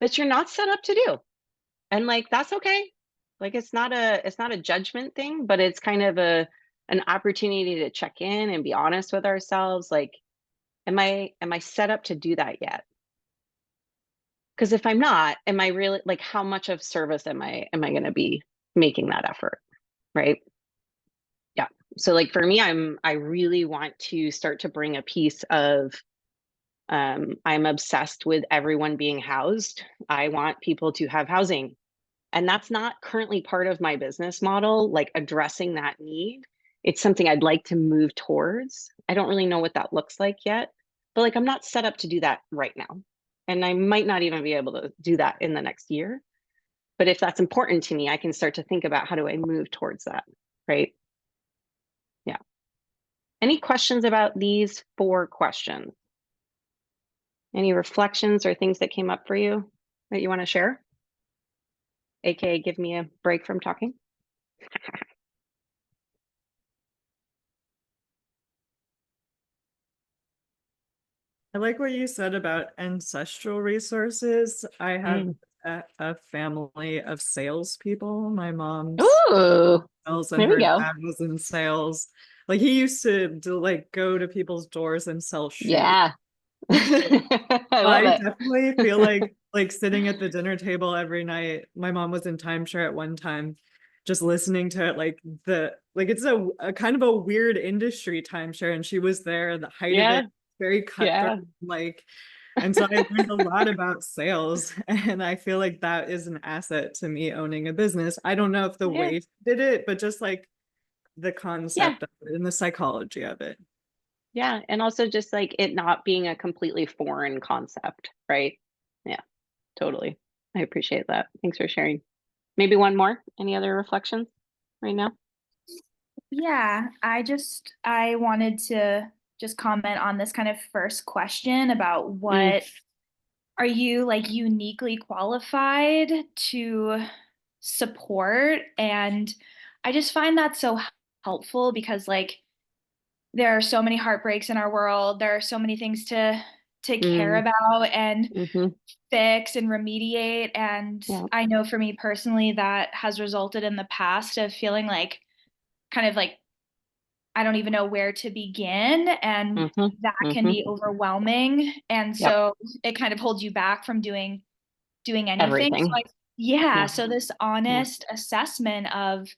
that you're not set up to do? And like, that's okay. Like, it's not a judgment thing, but it's kind of an opportunity to check in and be honest with ourselves. Like, am I set up to do that yet? Because if I'm not, am I really, like, how much of service am I going to be making that effort? Right. Yeah. So like for me, I really want to start to bring a piece of, I'm obsessed with everyone being housed. I want people to have housing. And that's not currently part of my business model, like addressing that need. It's something I'd like to move towards. I don't really know what that looks like yet, but like I'm not set up to do that right now. And I might not even be able to do that in the next year. But if that's important to me, I can start to think about how do I move towards that, right? Yeah. Any questions about these 4 questions? Any reflections or things that came up for you that you want to share? AKA give me a break from talking. I like what you said about ancestral resources. I have a family of salespeople. My mom's Ooh, sales and there we her go. dad was in sales. Like he used to like go to people's doors and sell shoes. Yeah. I love I it. definitely feel like sitting at the dinner table every night. My mom was in timeshare at one time, just listening to it, like it's a kind of a weird industry, timeshare, and she was there at the height of Yeah. it, very cutthroat, Yeah. like, and so I learned a lot about sales, and I feel like that is an asset to me owning a business. I don't know if the Yeah. way she did it, but just like the Yeah. concept of it and the psychology of it. Yeah. And also just like it not being a completely foreign concept, right? Yeah, totally. I appreciate that. Thanks for sharing. Maybe one more. Any other reflections right now? Yeah, I wanted to just comment on this kind of first question about what are you like uniquely qualified to support? And I just find that so helpful because like there are so many heartbreaks in our world. There are so many things to care about and fix and remediate. And Yeah. I know for me personally, that has resulted in the past of feeling like kind of like I don't even know where to begin, and that can be overwhelming. And Yep. so it kind of holds you back from doing anything. So Everything. yeah, Yeah. so this honest assessment of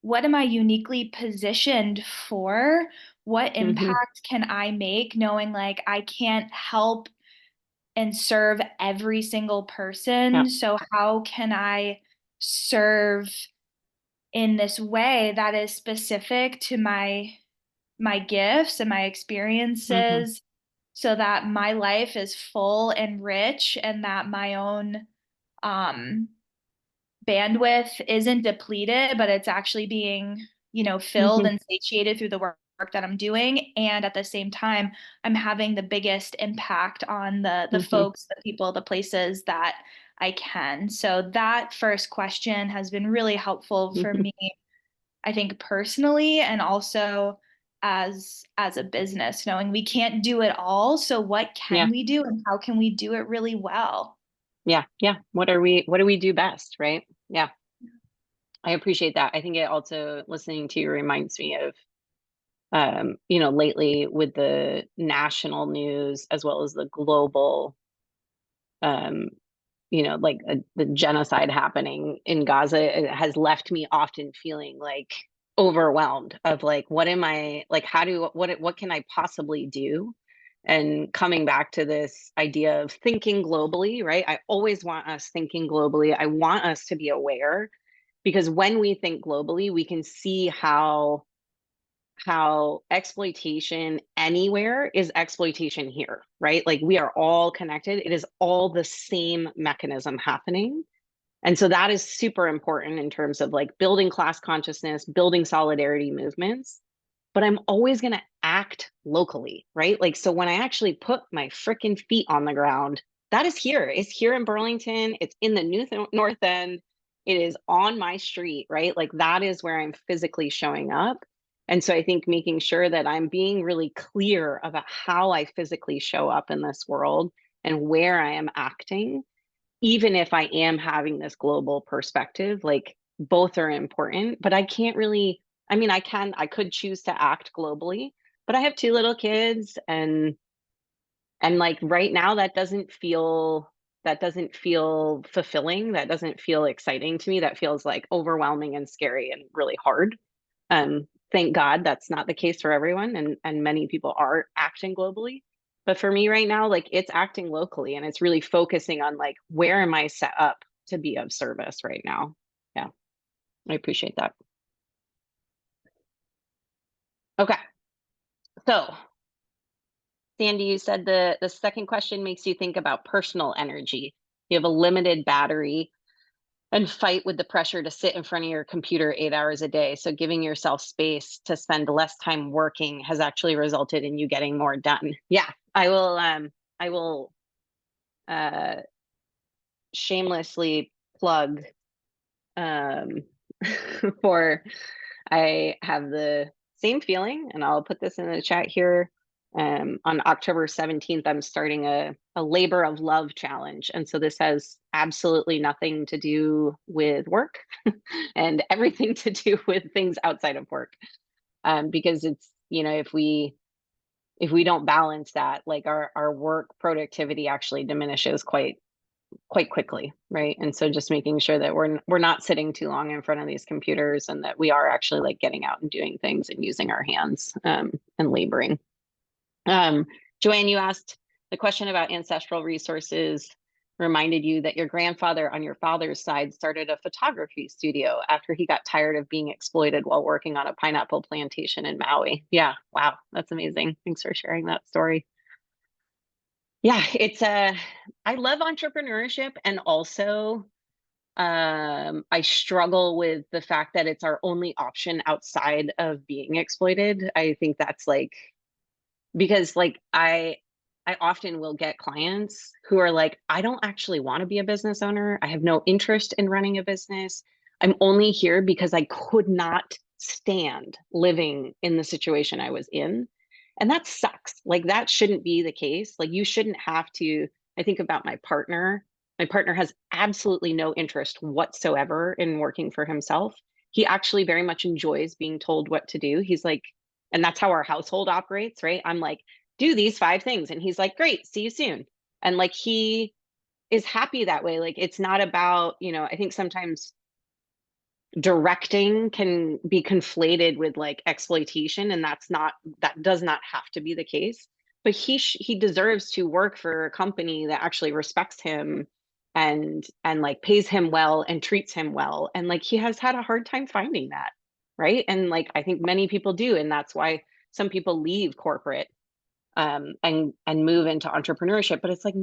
what am I uniquely positioned for? What impact can I make, knowing like I can't help and serve every single person. Yep. So how can I serve in this way that is specific to my gifts and my experiences so that my life is full and rich and that my own bandwidth isn't depleted, but it's actually being, filled and satiated through the work that I'm doing. And at the same time, I'm having the biggest impact on the folks, the people, the places that I can. So that first question has been really helpful for me, I think personally, and also as a business, knowing we can't do it all. So what Yeah. can we do and how can we do it really well? Yeah. Yeah. What do we do best, right? Yeah. I appreciate that. I think it also listening to you reminds me of lately with the national news as well as the global um, like the genocide happening in Gaza, it has left me often feeling like overwhelmed of like, what am I like, what can I possibly do? And coming back to this idea of thinking globally, right? I always want us thinking globally. I want us to be aware because when we think globally, we can see how exploitation anywhere is exploitation here, right? Like we are all connected. It is all the same mechanism happening. And so that is super important in terms of like building class consciousness, building solidarity movements. But I'm always going to act locally, right? Like, so when I actually put my freaking feet on the ground, that is here. It's here in Burlington. It's in the North End. It is on my street, right? Like, that is where I'm physically showing up. And so I think making sure that I'm being really clear about how I physically show up in this world and where I am acting, even if I am having this global perspective, like both are important, but I can't really, I mean, I could choose to act globally, but I have two little kids and like right now that doesn't feel fulfilling. That doesn't feel exciting to me. That feels like overwhelming and scary and really hard. Thank God that's not the case for everyone, and many people are acting globally. But for me right now, like it's acting locally and it's really focusing on like where am I set up to be of service right now. Yeah, I appreciate that. Okay, so Sandy, you said the second question makes you think about personal energy. You have a limited battery and fight with the pressure to sit in front of your computer 8 hours a day. So giving yourself space to spend less time working has actually resulted in you getting more done. Yeah, I will uh shamelessly plug um for I have the same feeling, and I'll put this in the chat here. On October 17th, I'm starting a labor of love challenge. And so this has absolutely nothing to do with work and everything to do with things outside of work. Because it's, you know, if we don't balance that, like our work productivity actually diminishes quite quickly, right? And so just making sure that we're not sitting too long in front of these computers, and that we are actually like getting out and doing things and using our hands, and laboring. Joanne, you asked the question about ancestral resources, reminded you that your grandfather on your father's side started a photography studio after he got tired of being exploited while working on a pineapple plantation in Maui. Yeah, wow, that's amazing. Thanks for sharing that story. Yeah, it's I love entrepreneurship, and also I struggle with the fact that it's our only option outside of being exploited. I think that's like, because like I often will get clients who are like, I don't actually want to be a business owner. I have no interest in running a business. I'm only here because I could not stand living in the situation I was in. And that sucks. Like, that shouldn't be the case. Like, you shouldn't have to. I think about my partner. My partner has absolutely no interest whatsoever in working for himself. He actually very much enjoys being told what to do. He's like, and that's how our household operates, right? I'm like, do these 5 things. And he's like, great, see you soon. And like, he is happy that way. Like, it's not about, you know, I think sometimes directing can be conflated with like exploitation, and that does not have to be the case. But he deserves to work for a company that actually respects him and like pays him well and treats him well. And like, he has had a hard time finding that, right? And like, I think many people do, and that's why some people leave corporate, and move into entrepreneurship. But it's like,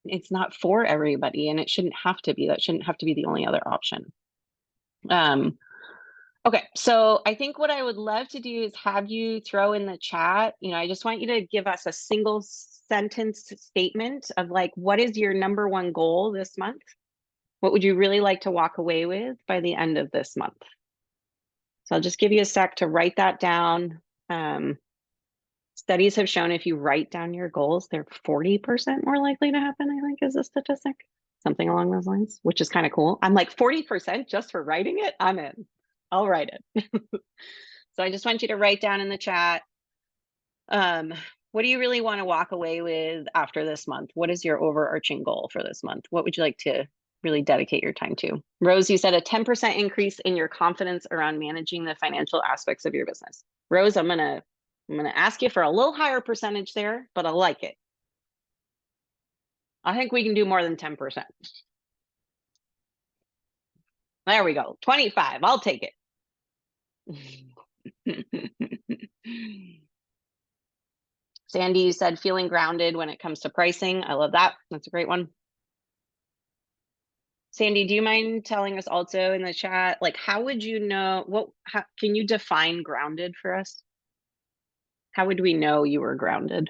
it's not for everybody, and it shouldn't have to be. That shouldn't have to be the only other option. Okay, so I think what I would love to do is have you throw in the chat, you know, I just want you to give us a single sentence statement of like, what is your number one goal this month? What would you really like to walk away with by the end of this month? So I'll just give you a sec to write that down. Studies have shown if you write down your goals, they're 40% more likely to happen, I think is a statistic, something along those lines, which is kind of cool. I'm like, 40% just for writing it? I'm in. I'll write it. So I just want you to write down in the chat, what do you really want to walk away with after this month? What is your overarching goal for this month? What would you like to really dedicate your time to? Rose, you said a 10% increase in your confidence around managing the financial aspects of your business. Rose, I'm gonna ask you for a little higher percentage there, but I like it. I think we can do more than 10%. There we go. 25. I'll take it. Sandy, you said feeling grounded when it comes to pricing. I love that. That's a great one. Sandy, do you mind telling us also in the chat, like, how would you know, can you define grounded for us? How would we know you were grounded?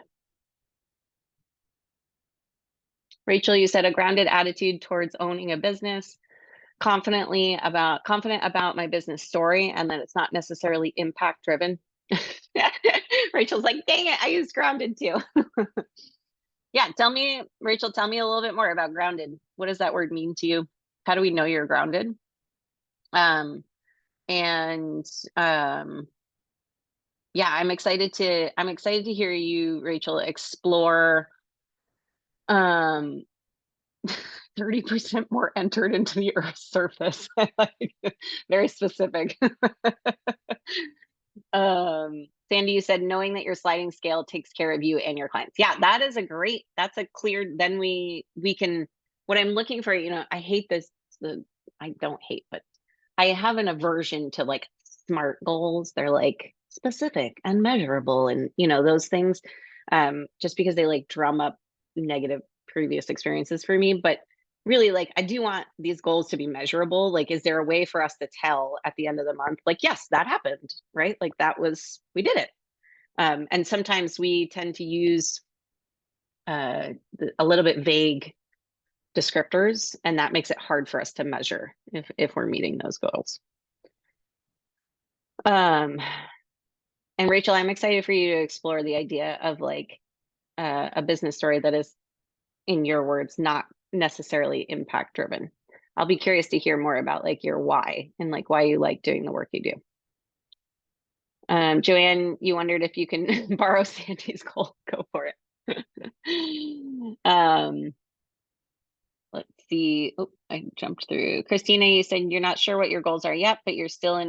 Rachel, you said a grounded attitude towards owning a business, confident about my business story, and that it's not necessarily impact driven. Rachel's like, dang it, I used grounded too. Yeah, Rachel, tell me a little bit more about grounded. What does that word mean to you? How do we know you're grounded? Yeah, I'm excited to hear you, Rachel, explore 30% more entered into the Earth's surface. Like, very specific. Sandy, you said knowing that your sliding scale takes care of you and your clients. Yeah, that's a clear, then we can, what I'm looking for, you know, I hate this, I don't hate, but I have an aversion to like SMART goals. They're like specific and measurable, and you know, those things, just because they like drum up negative previous experiences for me. But really, like, I do want these goals to be measurable. Like, is there a way for us to tell at the end of the month, like, yes, that happened, right? Like, we did it. And sometimes we tend to use a little bit vague descriptors, and that makes it hard for us to measure if we're meeting those goals. And Rachel, I'm excited for you to explore the idea of like a business story that is, in your words, not necessarily impact driven. I'll be curious to hear more about like your why and like why you like doing the work you do. Joanne, you wondered if you can borrow Sandy's goal. Go for it. Let's see. Oh, I jumped through. Christina, you said you're not sure what your goals are yet, but you're still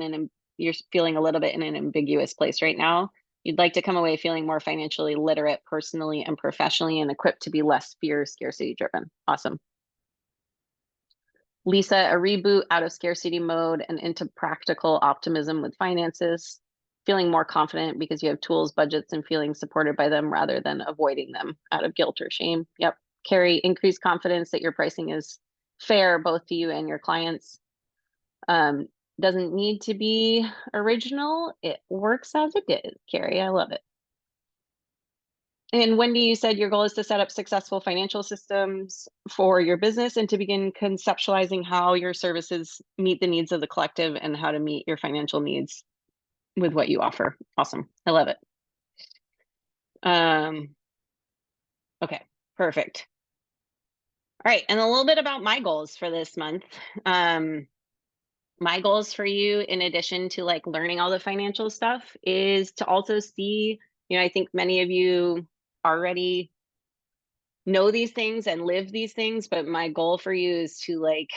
you're feeling a little bit in an ambiguous place right now. You'd like to come away feeling more financially literate personally and professionally and equipped to be less fear scarcity driven. Awesome. Lisa, a reboot out of scarcity mode and into practical optimism with finances, feeling more confident because you have tools, budgets, and feeling supported by them rather than avoiding them out of guilt or shame. Yep. Carrie, increased confidence that your pricing is fair both to you and your clients. Doesn't need to be original. It works as it is, Carrie. I love it. And Wendy, you said your goal is to set up successful financial systems for your business and to begin conceptualizing how your services meet the needs of the collective and how to meet your financial needs with what you offer. Awesome. I love it. Okay, perfect. All right, and a little bit about my goals for this month. My goals for you, in addition to like learning all the financial stuff, is to also see, I think many of you already know these things and live these things, but my goal for you is to like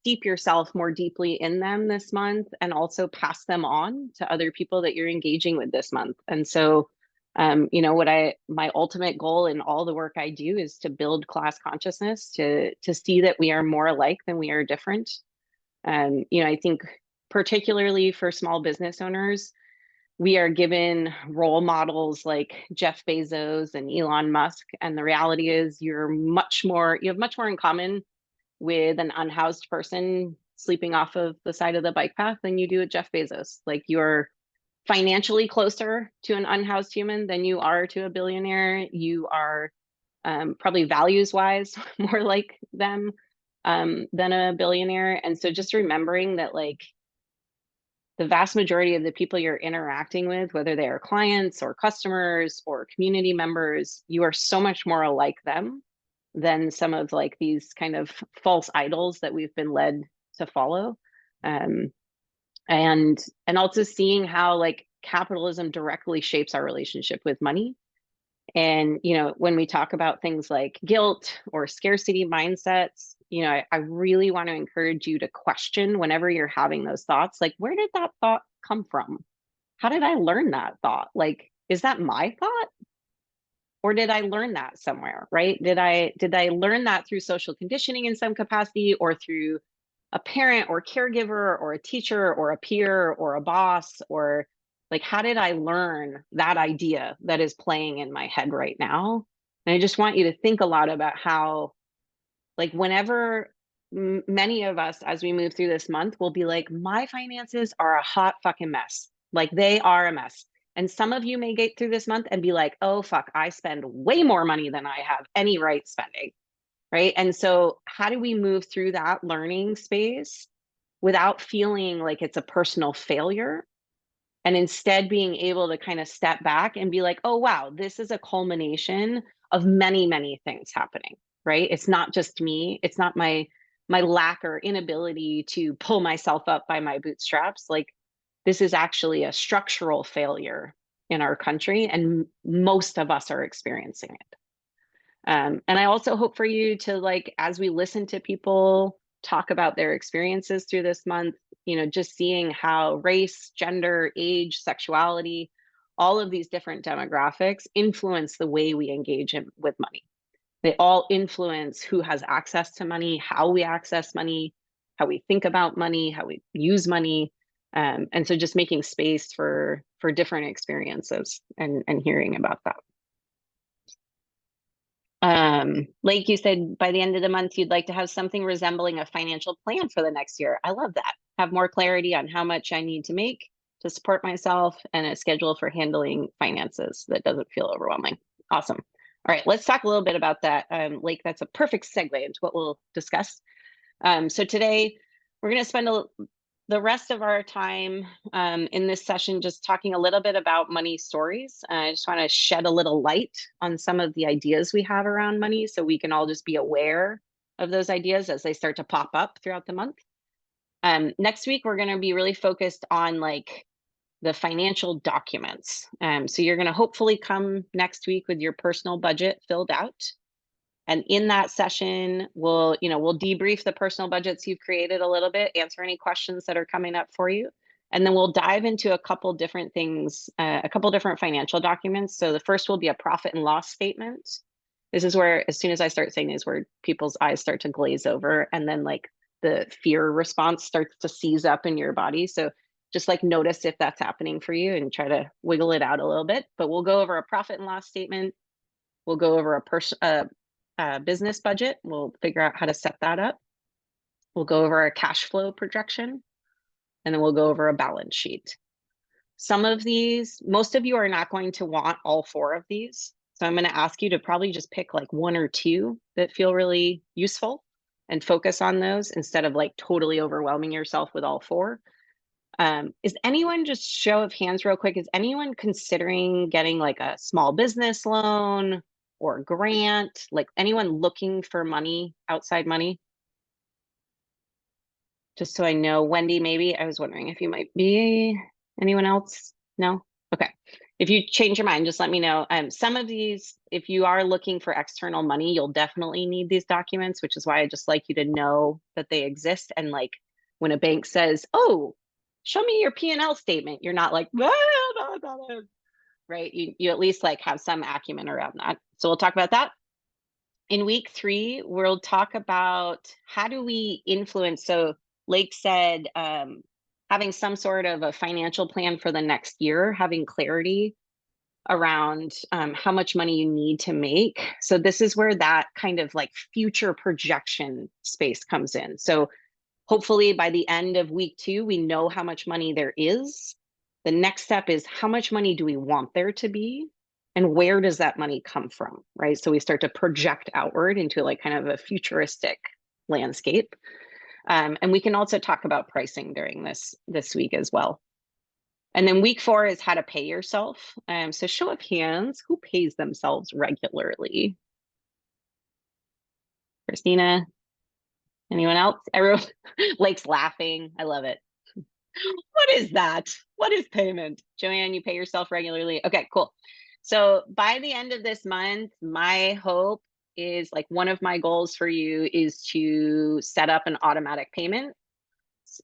steep yourself more deeply in them this month and also pass them on to other people that you're engaging with this month. And so, my ultimate goal in all the work I do is to build class consciousness, to see that we are more alike than we are different. I think particularly for small business owners, we are given role models like Jeff Bezos and Elon Musk. And the reality is you have much more in common with an unhoused person sleeping off of the side of the bike path than you do with Jeff Bezos. Like you're financially closer to an unhoused human than you are to a billionaire. You are probably values wise more like them than a billionaire. And so just remembering that like the vast majority of the people you're interacting with, whether they are clients or customers or community members, you are so much more alike them than some of like these kind of false idols that we've been led to follow. And also seeing how like capitalism directly shapes our relationship with money. And, when we talk about things like guilt or scarcity mindsets, I really want to encourage you to question whenever you're having those thoughts, like, where did that thought come from? How did I learn that thought? Like, is that my thought? Or did I learn that somewhere, right? Did I learn that through social conditioning in some capacity or through a parent or caregiver or a teacher or a peer or a boss, or like, how did I learn that idea that is playing in my head right now? And I just want you to think a lot about how, like, whenever many of us, as we move through this month, will be like, my finances are a hot fucking mess. Like, they are a mess. And some of you may get through this month and be like, oh, fuck, I spend way more money than I have any right spending. Right. And so how do we move through that learning space without feeling like it's a personal failure, and instead being able to kind of step back and be like, oh, wow, this is a culmination of many, many things happening, right? It's not just me. It's not my lack or inability to pull myself up by my bootstraps. Like, this is actually a structural failure in our country, and most of us are experiencing it. And I also hope for you to, like, as we listen to people talk about their experiences through this month, just seeing how race, gender, age, sexuality, all of these different demographics influence the way we engage with money. They all influence who has access to money, how we access money, how we think about money, how we use money. And so just making space for different experiences and hearing about that. Like you said, by the end of the month, you'd like to have something resembling a financial plan for the next year. I love that. Have more clarity on how much I need to make to support myself and a schedule for handling finances that doesn't feel overwhelming. Awesome. All right, let's talk a little bit about that. Lake, that's a perfect segue into what we'll discuss. So today we're going to spend the rest of our time in this session, just talking a little bit about money stories. I just want to shed a little light on some of the ideas we have around money so we can all just be aware of those ideas as they start to pop up throughout the month. Next week, we're going to be really focused on like the financial documents. So you're going to hopefully come next week with your personal budget filled out. And in that session, we'll debrief the personal budgets you've created a little bit, answer any questions that are coming up for you. And then we'll dive into a couple different things, a couple different financial documents. So the first will be a profit and loss statement. This is where, as soon as I start saying these words, people's eyes start to glaze over, and then like the fear response starts to seize up in your body. So just like notice if that's happening for you and try to wiggle it out a little bit. But we'll go over a profit and loss statement. We'll go over a business budget. We'll figure out how to set that up. We'll go over a cash flow projection, and then we'll go over a balance sheet. Some of these, most of you are not going to want all 4 of these. So I'm going to ask you to probably just pick like 1 or 2 that feel really useful and focus on those instead of like totally overwhelming yourself with all 4. Is anyone, just show of hands real quick, is anyone considering getting like a small business loan or a grant? Like anyone looking for money, outside money? Just so I know. Wendy, maybe. I was wondering if you might be. Anyone else? No? Okay. If you change your mind, just let me know. Some of these, if you are looking for external money, you'll definitely need these documents, which is why I just like you to know that they exist. And like when a bank says, oh, show me your P&L statement, you're not like, right? You at least like have some acumen around that. So we'll talk about that. In week 3, we'll talk about how do we influence. So Lake said, having some sort of a financial plan for the next year, having clarity around how much money you need to make. So this is where that kind of like future projection space comes in. So hopefully by the end of week 2, we know how much money there is. The next step is how much money do we want there to be? And where does that money come from, right? So we start to project outward into like kind of a futuristic landscape. And we can also talk about pricing during this week as well. And then week 4 is how to pay yourself. So show of hands, who pays themselves regularly? Christina? Anyone else? Everyone, Lake's laughing. I love it. What is that? What is payment? Joanne, you pay yourself regularly? Okay, cool. So by the end of this month, my hope is, like, one of my goals for you is to set up an automatic payment.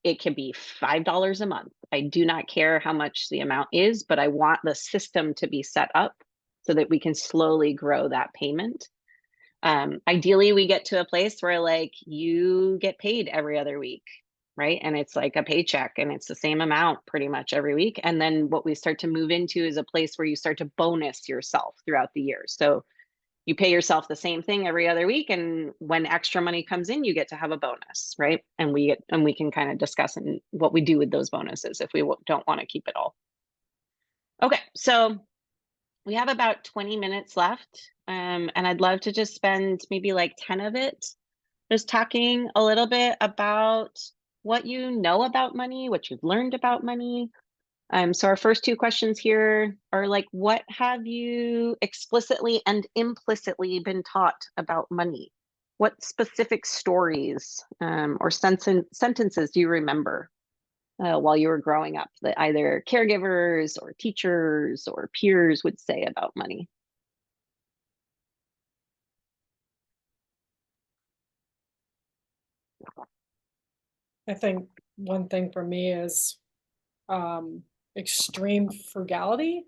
It can be $5 a month. I do not care how much the amount is, but I want the system to be set up so that we can slowly grow that payment. Ideally, we get to a place where like you get paid every other week, right? And it's like a paycheck and it's the same amount pretty much every week. And then what we start to move into is a place where you start to bonus yourself throughout the year. So you pay yourself the same thing every other week, and when extra money comes in, you get to have a bonus, right? And we can kind of discuss what we do with those bonuses if we don't want to keep it all. Okay, so we have about 20 minutes left, and I'd love to just spend maybe like 10 of it just talking a little bit about what you know about money, what you've learned about money. So our first 2 questions here are like, what have you explicitly and implicitly been taught about money? What specific stories or sentences do you remember while you were growing up that either caregivers or teachers or peers would say about money? I think one thing for me is extreme frugality.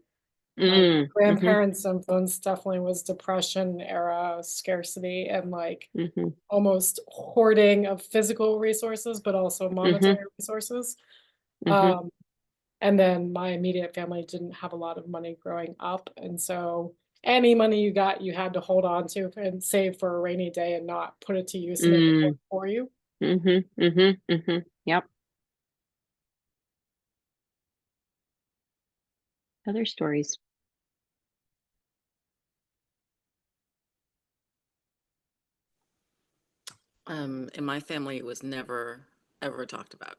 My grandparents' influence definitely was depression era scarcity and like almost hoarding of physical resources, but also monetary resources. And then my immediate family didn't have a lot of money growing up. And so any money you got, you had to hold on to and save for a rainy day and not put it to use and make it work for you. Yep. Other stories? In my family, it was never, ever talked about.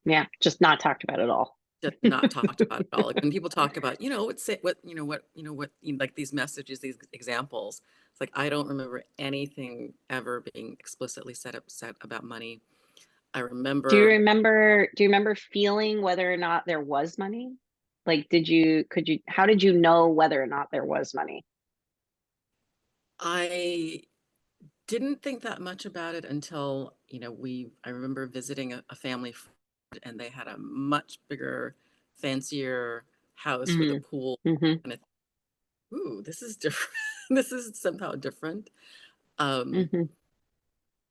Yeah, just not talked about at all. Just not talked about at all. Like when people talk about, like these messages, these examples, it's like, I don't remember anything ever being explicitly said about money. I Do you remember, remember feeling whether or not there was money? Like, how did you know whether or not there was money? I didn't think that much about it until, I remember visiting a family and they had a much bigger, fancier house with a Mm-hmm. pool. Mm-hmm. And ooh, this is different. This is somehow different. Um, Mm-hmm.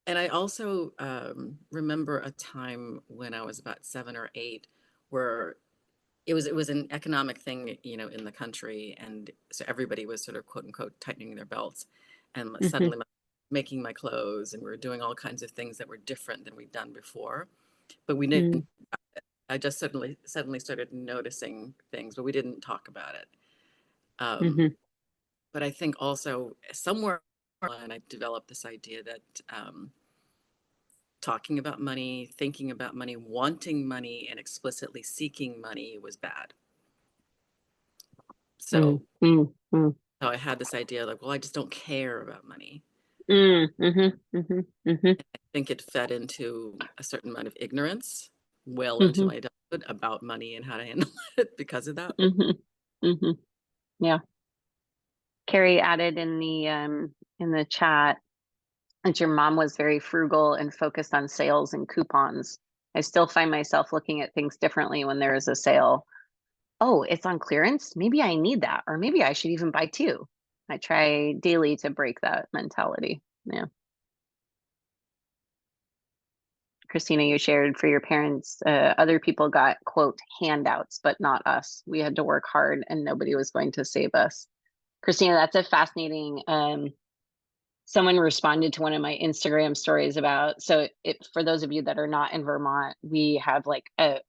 and I also remember a time when I was about 7 or 8 where it was an economic thing, in the country. And so everybody was sort of quote unquote tightening their belts, and Mm-hmm. suddenly making my clothes, and we were doing all kinds of things that were different than we'd done before. But we didn't, I just suddenly started noticing things, but we didn't talk about it. Mm-hmm. But I think also somewhere along I developed this idea that talking about money, thinking about money, wanting money, and explicitly seeking money was bad. So, Mm-hmm. so I had this idea like, well, I just don't care about money. Mm-hmm. Mm-hmm. Mm-hmm. I think it fed into a certain amount of ignorance well into Mm-hmm. my adulthood about money and how to handle it because of that. Mm-hmm. Mm-hmm. Yeah. Carrie added in the chat that your mom was very frugal and focused on sales and coupons. I still find myself looking at things differently when there is a sale. Oh, it's on clearance? Maybe I need that, or maybe I should even buy two. I try daily to break that mentality. Yeah. Christina, you shared for your parents, other people got, quote, handouts, but not us. We had to work hard and nobody was going to save us. Christina, that's a fascinating, someone responded to one of my Instagram stories about, so for those of you that are not in Vermont, we have a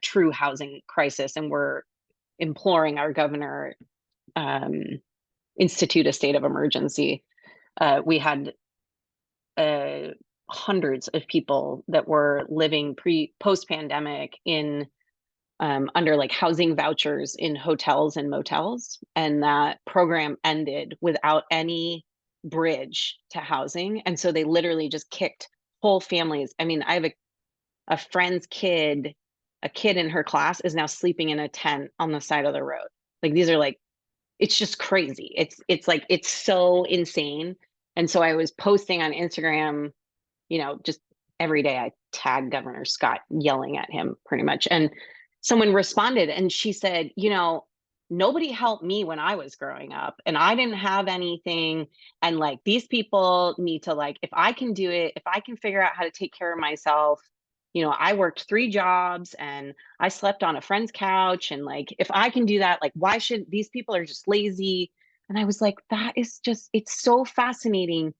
true housing crisis, and we're imploring our governor institute a state of emergency. We had hundreds of people that were living post pandemic in under like housing vouchers in hotels and motels, and that program ended without any bridge to housing, and so they literally just kicked whole families. I mean, I have a friend's kid, a kid in her class is now sleeping in a tent on the side of the road. Like, these are like, it's just crazy. It's like, it's so insane. And so I was posting on Instagram, just every day I tag Governor Scott yelling at him pretty much. And someone responded and she said, nobody helped me when I was growing up and I didn't have anything. And like, these people need to, like, if I can do it, if I can figure out how to take care of myself, I worked 3 jobs and I slept on a friend's couch. And like, if I can do that, like, why should these people are just lazy? And I was like, that is just, it's so fascinating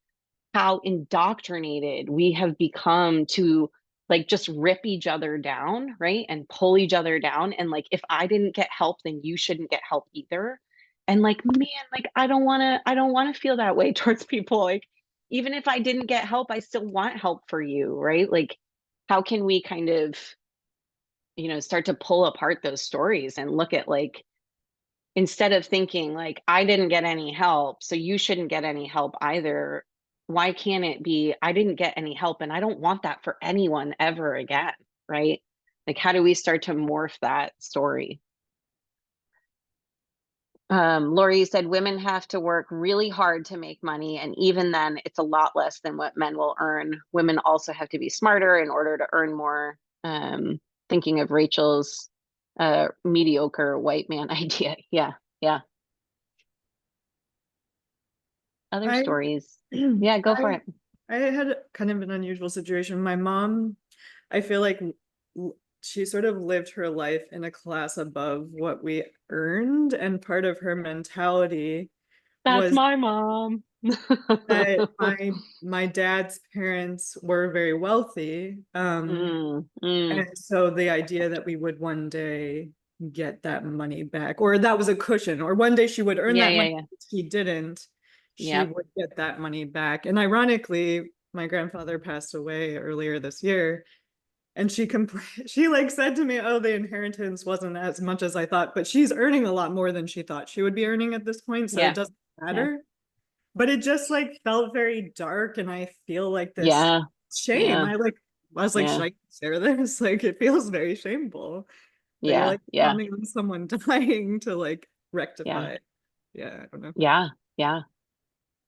how indoctrinated we have become to like just rip each other down, right? And pull each other down. And like, if I didn't get help, then you shouldn't get help either. And like, man, like, I don't want to feel that way towards people. Like, even if I didn't get help, I still want help for you, right? Like, how can we kind of, start to pull apart those stories and look at like, instead of thinking like, I didn't get any help, so you shouldn't get any help either. Why can't it be, I didn't get any help and I don't want that for anyone ever again, right? Like, how do we start to morph that story? Lori said women have to work really hard to make money, and even then it's a lot less than what men will earn. Women also have to be smarter in order to earn more. Thinking of Rachel's mediocre white man idea. Yeah, yeah. Other I stories. Yeah, go for it. I had kind of an unusual situation. My mom, I feel like she sort of lived her life in a class above what we earned, and part of her mentality That's was my mom. that my dad's parents were very wealthy. And so the idea that we would one day get that money back, or that was a cushion, or one day she would earn that money, if she didn't, she would get that money back. And ironically, my grandfather passed away earlier this year. And she like said to me, oh, the inheritance wasn't as much as I thought, but she's earning a lot more than she thought she would be earning at this point, so Yeah. it doesn't matter. But it just like felt very dark, and I feel like this Yeah. shame. Yeah. I was like, should I share this? Like, it feels very shameful. That you're like counting on someone dying to like rectify. Yeah, I don't know. Yeah.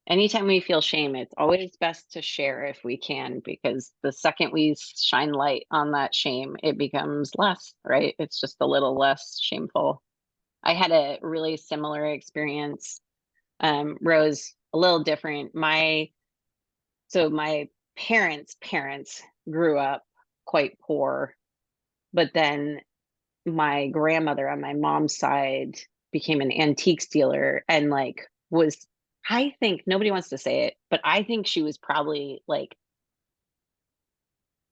Anytime we feel shame, it's always best to share if we can, because the second we shine light on that shame, it becomes less, right? It's just a little less shameful. I had a really similar experience. Rose, a little different. My parents' grew up quite poor, but then my grandmother on my mom's side became an antiques dealer and like was, I think nobody wants to say it, but I think she was probably like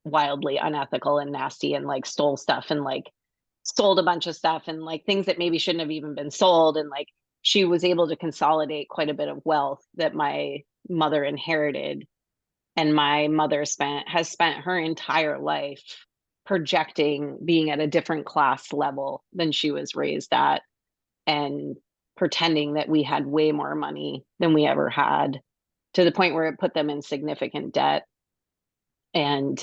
wildly unethical and nasty and like stole stuff and like sold a bunch of stuff and like things that maybe shouldn't have even been sold. And like she was able to consolidate quite a bit of wealth that my mother inherited. And my mother has spent her entire life projecting being at a different class level than she was raised at, and pretending that we had way more money than we ever had, to the point where it put them in significant debt. And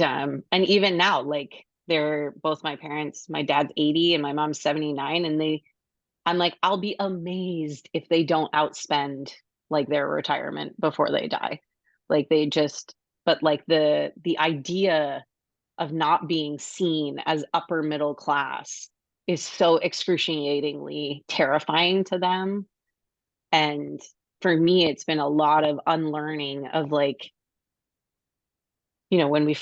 even now, like, they're both, my parents, my dad's 80 and my mom's 79, and I'm like, I'll be amazed if they don't outspend like their retirement before they die. Like they just, but like the idea of not being seen as upper middle class is so excruciatingly terrifying to them. And for me, it's been a lot of unlearning of like, when we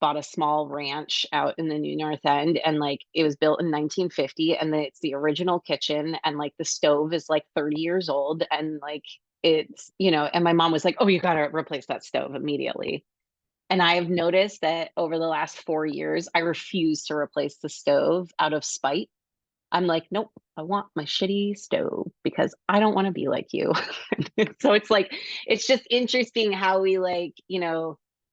bought a small ranch out in the New North End, and like it was built in 1950, and it's the original kitchen, and like the stove is like 30 years old, and like it's, and my mom was like, oh, you got to replace that stove immediately. And I have noticed that over the last 4 years, I refuse to replace the stove out of spite. I'm like, nope, I want my shitty stove because I don't want to be like you. So it's like, it's just interesting how we like,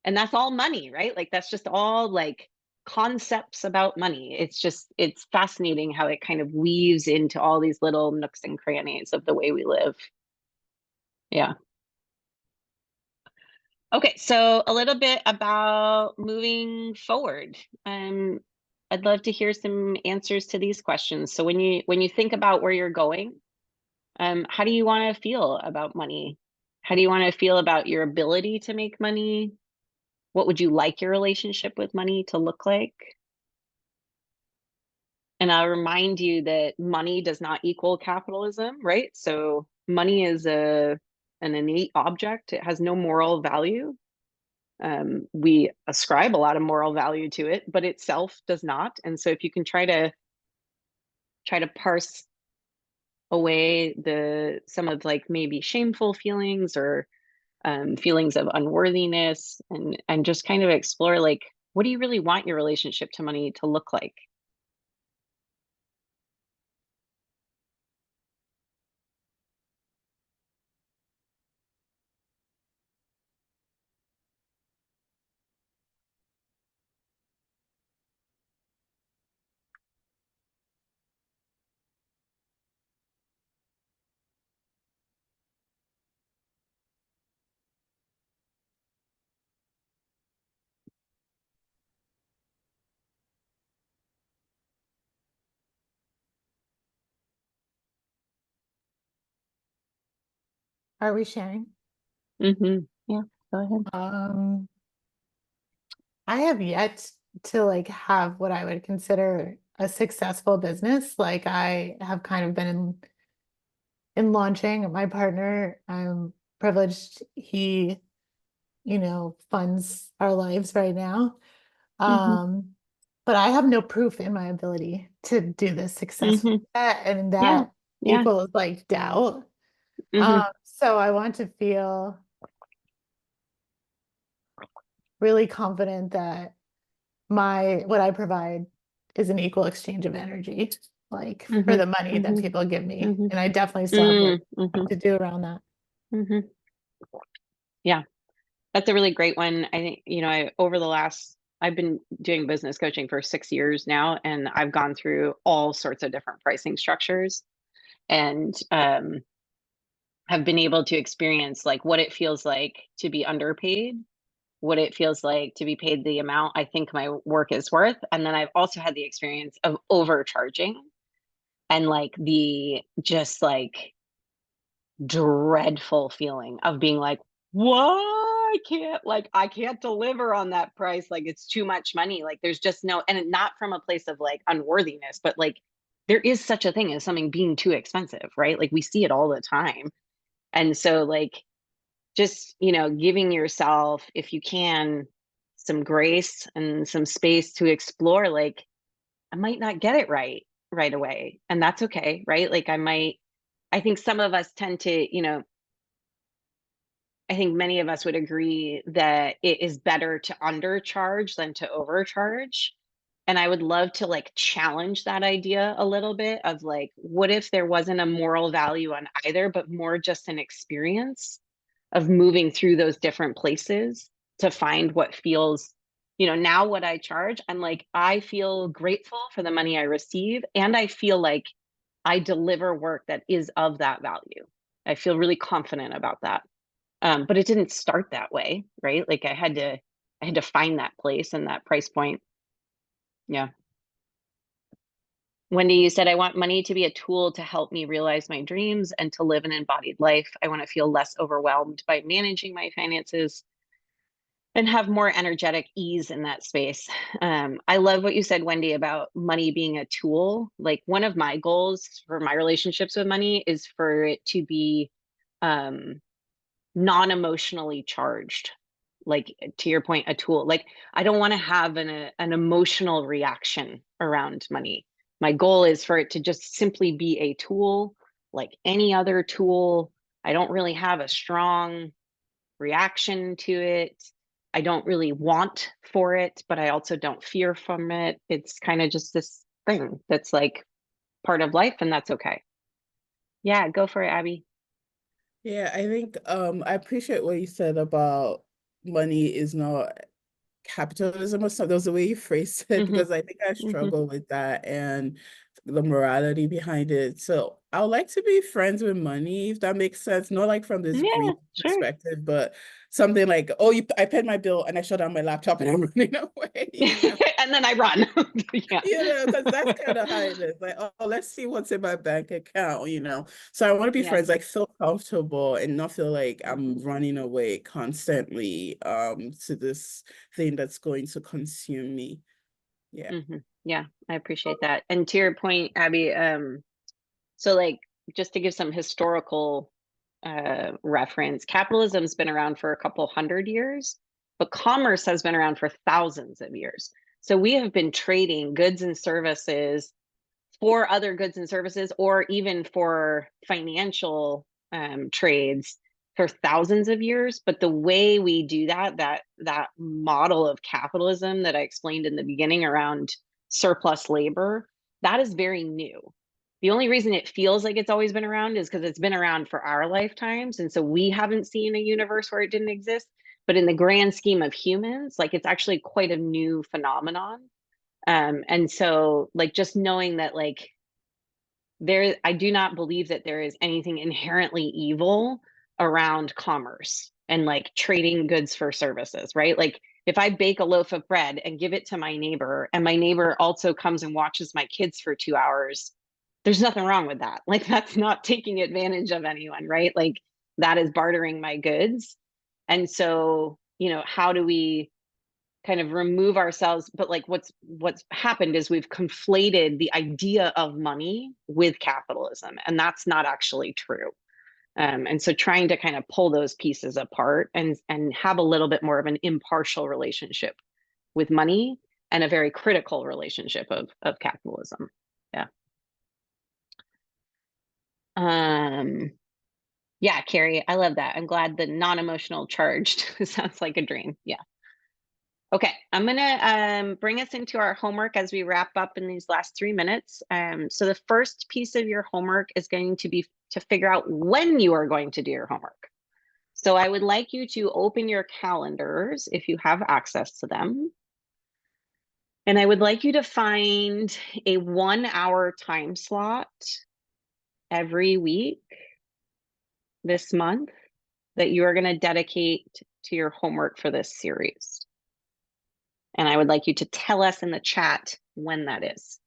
and that's all money, right? Like that's just all like concepts about money. It's fascinating how it kind of weaves into all these little nooks and crannies of the way we live. Yeah. Okay, so a little bit about moving forward. I'd love to hear some answers to these questions. So when you think about where you're going, how do you want to feel about money? How do you want to feel about your ability to make money? What would you like your relationship with money to look like? And I'll remind you that money does not equal capitalism, right? So money is an innate object. It has no moral value. We ascribe a lot of moral value to it, but itself does not. And so if you can try to parse away some of like maybe shameful feelings or feelings of unworthiness, and just kind of explore like, what do you really want your relationship to money to look like? Are we sharing? Mm-hmm. Yeah, go ahead. I have yet to like have what I would consider a successful business. Like I have kind of been in launching. My partner, I'm privileged. He, funds our lives right now. But I have no proof in my ability to do this successfully, and Yeah. that equals like doubt. So I want to feel really confident that what I provide is an equal exchange of energy, like for the money that people give me. And I definitely still have work to do around that. Yeah, that's a really great one. I think, over the last I've been doing business coaching for 6 years now, and I've gone through all sorts of different pricing structures, and have been able to experience like what it feels like to be underpaid, what it feels like to be paid the amount I think my work is worth. And then I've also had the experience of overcharging, and like the just like dreadful feeling of being like, what? I can't deliver on that price. Like it's too much money. Like there's just no, and not from a place of like unworthiness, but like there is such a thing as something being too expensive, right? Like we see it all the time. And so like just, giving yourself, if you can, some grace and some space to explore, like I might not get it right away. And that's okay, right? Like I think some of us tend to, I think many of us would agree that it is better to undercharge than to overcharge. And I would love to like challenge that idea a little bit of like, what if there wasn't a moral value on either, but more just an experience of moving through those different places to find what feels, now what I charge, I'm like, I feel grateful for the money I receive. And I feel like I deliver work that is of that value. I feel really confident about that. But it didn't start that way, right? Like I had to find that place and that price point. Yeah. Wendy, you said, I want money to be a tool to help me realize my dreams and to live an embodied life. I want to feel less overwhelmed by managing my finances and have more energetic ease in that space. I love what you said, Wendy, about money being a tool. Like one of my goals for my relationships with money is for it to be non-emotionally charged. Like to your point, a tool. Like I don't want to have an emotional reaction around money. My goal is for it to just simply be a tool like any other tool. I don't really have a strong reaction to it. I don't really want for it, but I also don't fear from it. It's kind of just this thing that's like part of life, and that's okay. Yeah, go for it, Abby. Yeah, I think I appreciate what you said about money is not capitalism or something. That was the way you phrased it, because I think I struggle with that and the morality behind it. So I would like to be friends with money, if that makes sense. Not like from this greed perspective, but something like, oh, I paid my bill and I shut down my laptop and I'm running away. And then I run. Because that's kind of how it is. Like, oh, let's see what's in my bank account, So I want to be friends, like feel comfortable and not feel like I'm running away constantly to this thing that's going to consume me. Yeah. Yeah, I appreciate that. And to your point, Abby, so like just to give some historical reference, capitalism's been around for a couple hundred years, but commerce has been around for thousands of years. So we have been trading goods and services for other goods and services, or even for financial trades for thousands of years. But the way we do that model of capitalism that I explained in the beginning around surplus labor, that is very new. The only reason it feels like it's always been around is because it's been around for our lifetimes. And so we haven't seen a universe where it didn't exist. But in the grand scheme of humans, like it's actually quite a new phenomenon. And so like just knowing that like I do not believe that there is anything inherently evil around commerce and like trading goods for services, right? Like if I bake a loaf of bread and give it to my neighbor, and my neighbor also comes and watches my kids for 2 hours, there's nothing wrong with that. Like that's not taking advantage of anyone, right? Like that is bartering my goods. And so, how do we kind of remove ourselves? But like what's happened is we've conflated the idea of money with capitalism, and that's not actually true. And so trying to kind of pull those pieces apart and have a little bit more of an impartial relationship with money and a very critical relationship of capitalism. Yeah. Yeah, Carrie, I love that. I'm glad the non-emotional charged sounds like a dream. Yeah. Okay, I'm gonna bring us into our homework as we wrap up in these last 3 minutes. So the first piece of your homework is going to be to figure out when you are going to do your homework. So I would like you to open your calendars if you have access to them. And I would like you to find a 1 hour time slot every week this month that you are going to dedicate to your homework for this series. And I would like you to tell us in the chat when that is.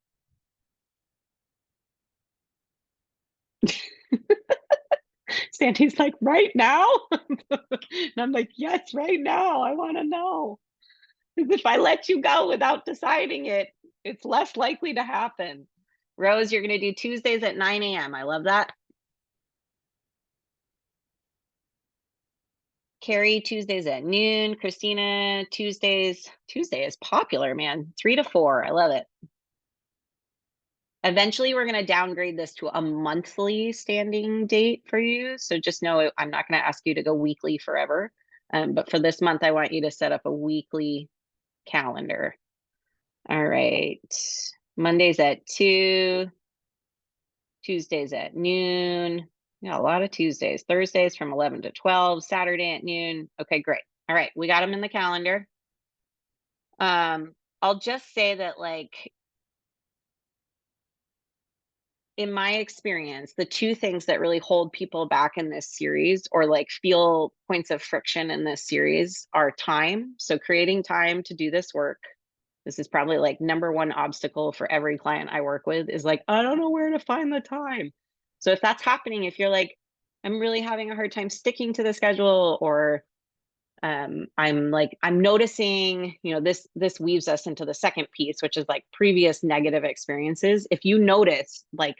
Sandy's like, right now? And I'm like, yes, right now. I want to know. Because if I let you go without deciding it, it's less likely to happen. Rose, you're going to do Tuesdays at 9 a.m. I love that. Carrie, Tuesdays at noon. Christina, Tuesday is popular, man. 3 to 4. I love it. Eventually, we're going to downgrade this to a monthly standing date for you. So just know I'm not going to ask you to go weekly forever. But for this month, I want you to set up a weekly calendar. All right. Mondays at 2. Tuesdays at noon. Yeah, a lot of Tuesdays. Thursdays from 11 to 12. Saturday at noon. Okay, great. All right, we got them in the calendar. I'll just say that, like, in my experience, the two things that really hold people back in this series, or like feel points of friction in this series, are time. So creating time to do this work. This is probably like number one obstacle for every client I work with, is like, I don't know where to find the time. So if that's happening, if you're like, I'm really having a hard time sticking to the schedule, or I'm noticing, this weaves us into the second piece, which is like previous negative experiences. If you notice, like,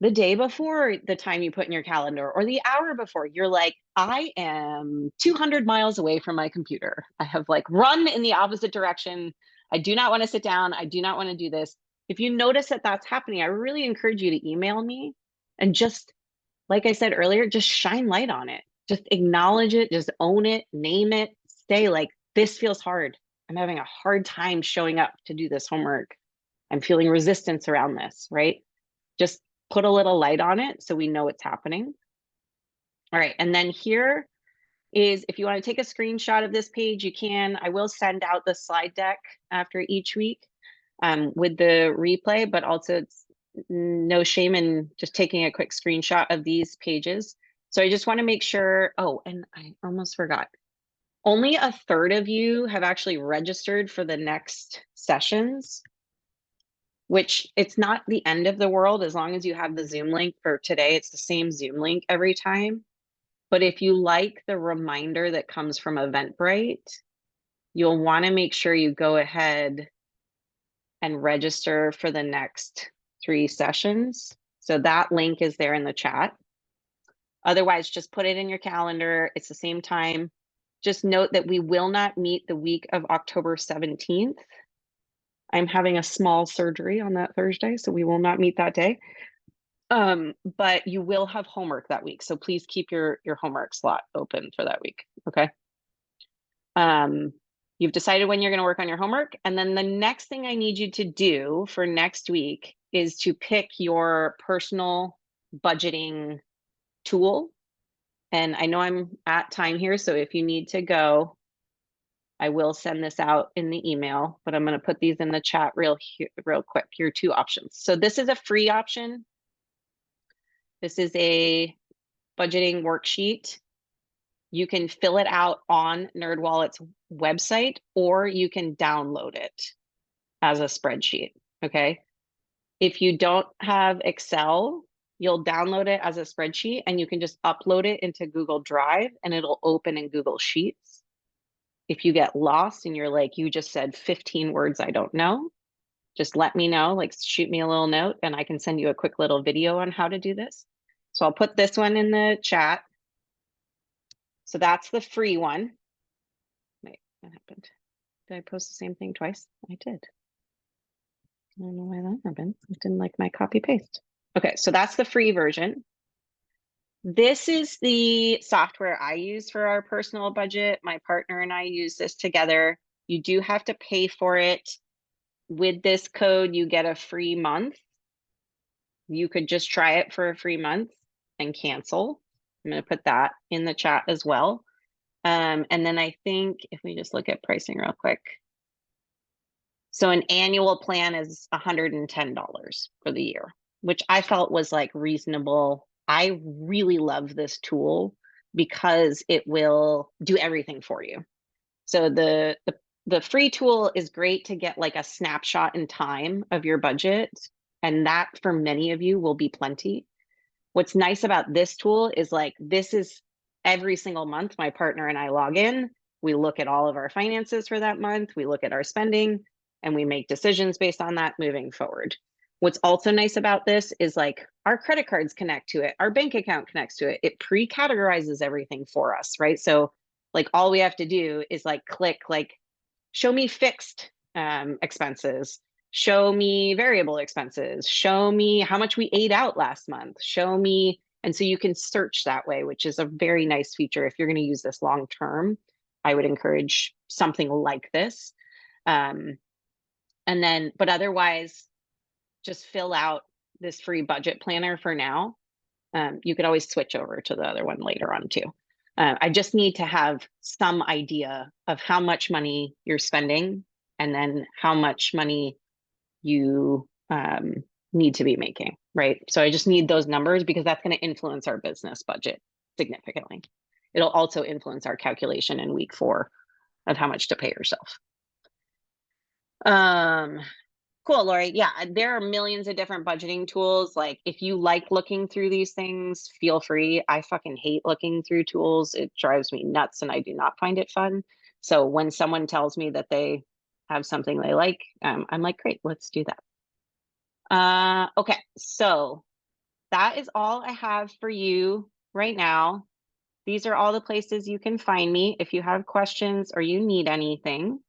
the day before the time you put in your calendar, or the hour before, you're like, I am 200 miles away from my computer. I have like run in the opposite direction. I do not want to sit down. I do not want to do this. If you notice that that's happening, I really encourage you to email me, and just, like I said earlier, just shine light on it. Just acknowledge it, just own it, name it, say like, this feels hard. I'm having a hard time showing up to do this homework. I'm feeling resistance around this, right? Just put a little light on it so we know it's happening. All right, and then here is, if you want to take a screenshot of this page, you can. I will send out the slide deck after each week with the replay, but also it's no shame in just taking a quick screenshot of these pages. So I just want to make sure, oh, and I almost forgot. Only a third of you have actually registered for the next sessions, which it's not the end of the world as long as you have the Zoom link for today. It's the same Zoom link every time. But if you like the reminder that comes from Eventbrite, you'll want to make sure you go ahead and register for the next 3 sessions. So that link is there in the chat. Otherwise, just put it in your calendar. It's the same time. Just note that we will not meet the week of October 17th. I'm having a small surgery on that Thursday, so we will not meet that day. But you will have homework that week. So please keep your homework slot open for that week, okay? You've decided when you're going to work on your homework. And then the next thing I need you to do for next week is to pick your personal budgeting tool. And I know I'm at time here, so if you need to go, I will send this out in the email, but I'm going to put these in the chat real quick. Your 2 options. So this is a free option. This is a budgeting worksheet. You can fill it out on NerdWallet's website, or you can download it as a spreadsheet, okay? If you don't have Excel, you'll download it as a spreadsheet, and you can just upload it into Google Drive, and it'll open in Google Sheets. If you get lost and you're like, you just said 15 words I don't know, just let me know, like shoot me a little note, and I can send you a quick little video on how to do this. So I'll put this one in the chat. So that's the free one. Wait, what happened? Did I post the same thing twice? I did. I don't know why that happened. I didn't like my copy paste. Okay, so that's the free version. This is the software I use for our personal budget. My partner and I use this together. You do have to pay for it. With this code, you get a free month. You could just try it for a free month and cancel. I'm going to put that in the chat as well. And then I think if we just look at pricing real quick. So an annual plan is $110 for the year, which I felt was like reasonable. I really love this tool because it will do everything for you. So the free tool is great to get like a snapshot in time of your budget, and that for many of you will be plenty. What's nice about this tool is like, this is every single month my partner and I log in, we look at all of our finances for that month, we look at our spending, and we make decisions based on that moving forward. What's also nice about this is like our credit cards connect to it, our bank account connects to it, it pre-categorizes everything for us, right? So like all we have to do is like click like, show me fixed expenses, show me variable expenses, show me how much we ate out last month, show me, and so you can search that way, which is a very nice feature. If you're going to use this long term, I would encourage something like this. And then, but otherwise, just fill out this free budget planner for now. You could always switch over to the other one later on too. I just need to have some idea of how much money you're spending and then how much money you need to be making, right? So I just need those numbers because that's going to influence our business budget significantly. It'll also influence our calculation in week 4 of how much to pay yourself. Cool, Lori. Yeah, there are millions of different budgeting tools. Like if you like looking through these things, feel free. I fucking hate looking through tools. It drives me nuts and I do not find it fun. So when someone tells me that they have something they like, I'm like, great, let's do that. Okay, so that is all I have for you right now. These are all the places you can find me if you have questions or you need anything.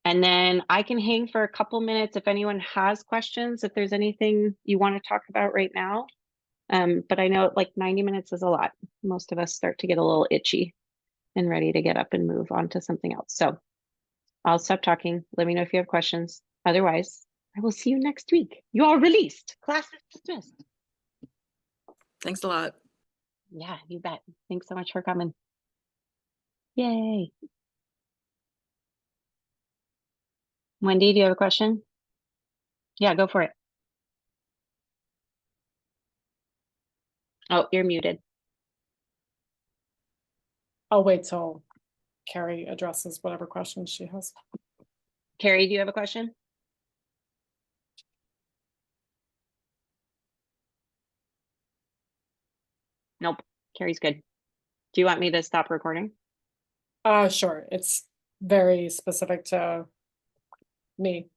And then I can hang for a couple minutes if anyone has questions, if there's anything you want to talk about right now. But I know like 90 minutes is a lot. Most of us start to get a little itchy and ready to get up and move on to something else. So I'll stop talking. Let me know if you have questions. Otherwise, I will see you next week. You are released. Class is dismissed. Thanks a lot. Yeah, you bet. Thanks so much for coming. Yay. Wendy, do you have a question? Yeah, go for it. Oh, you're muted. I'll wait till Carrie addresses whatever questions she has. Carrie, do you have a question? Nope. Carrie's good. Do you want me to stop recording? Sure. It's very specific to me.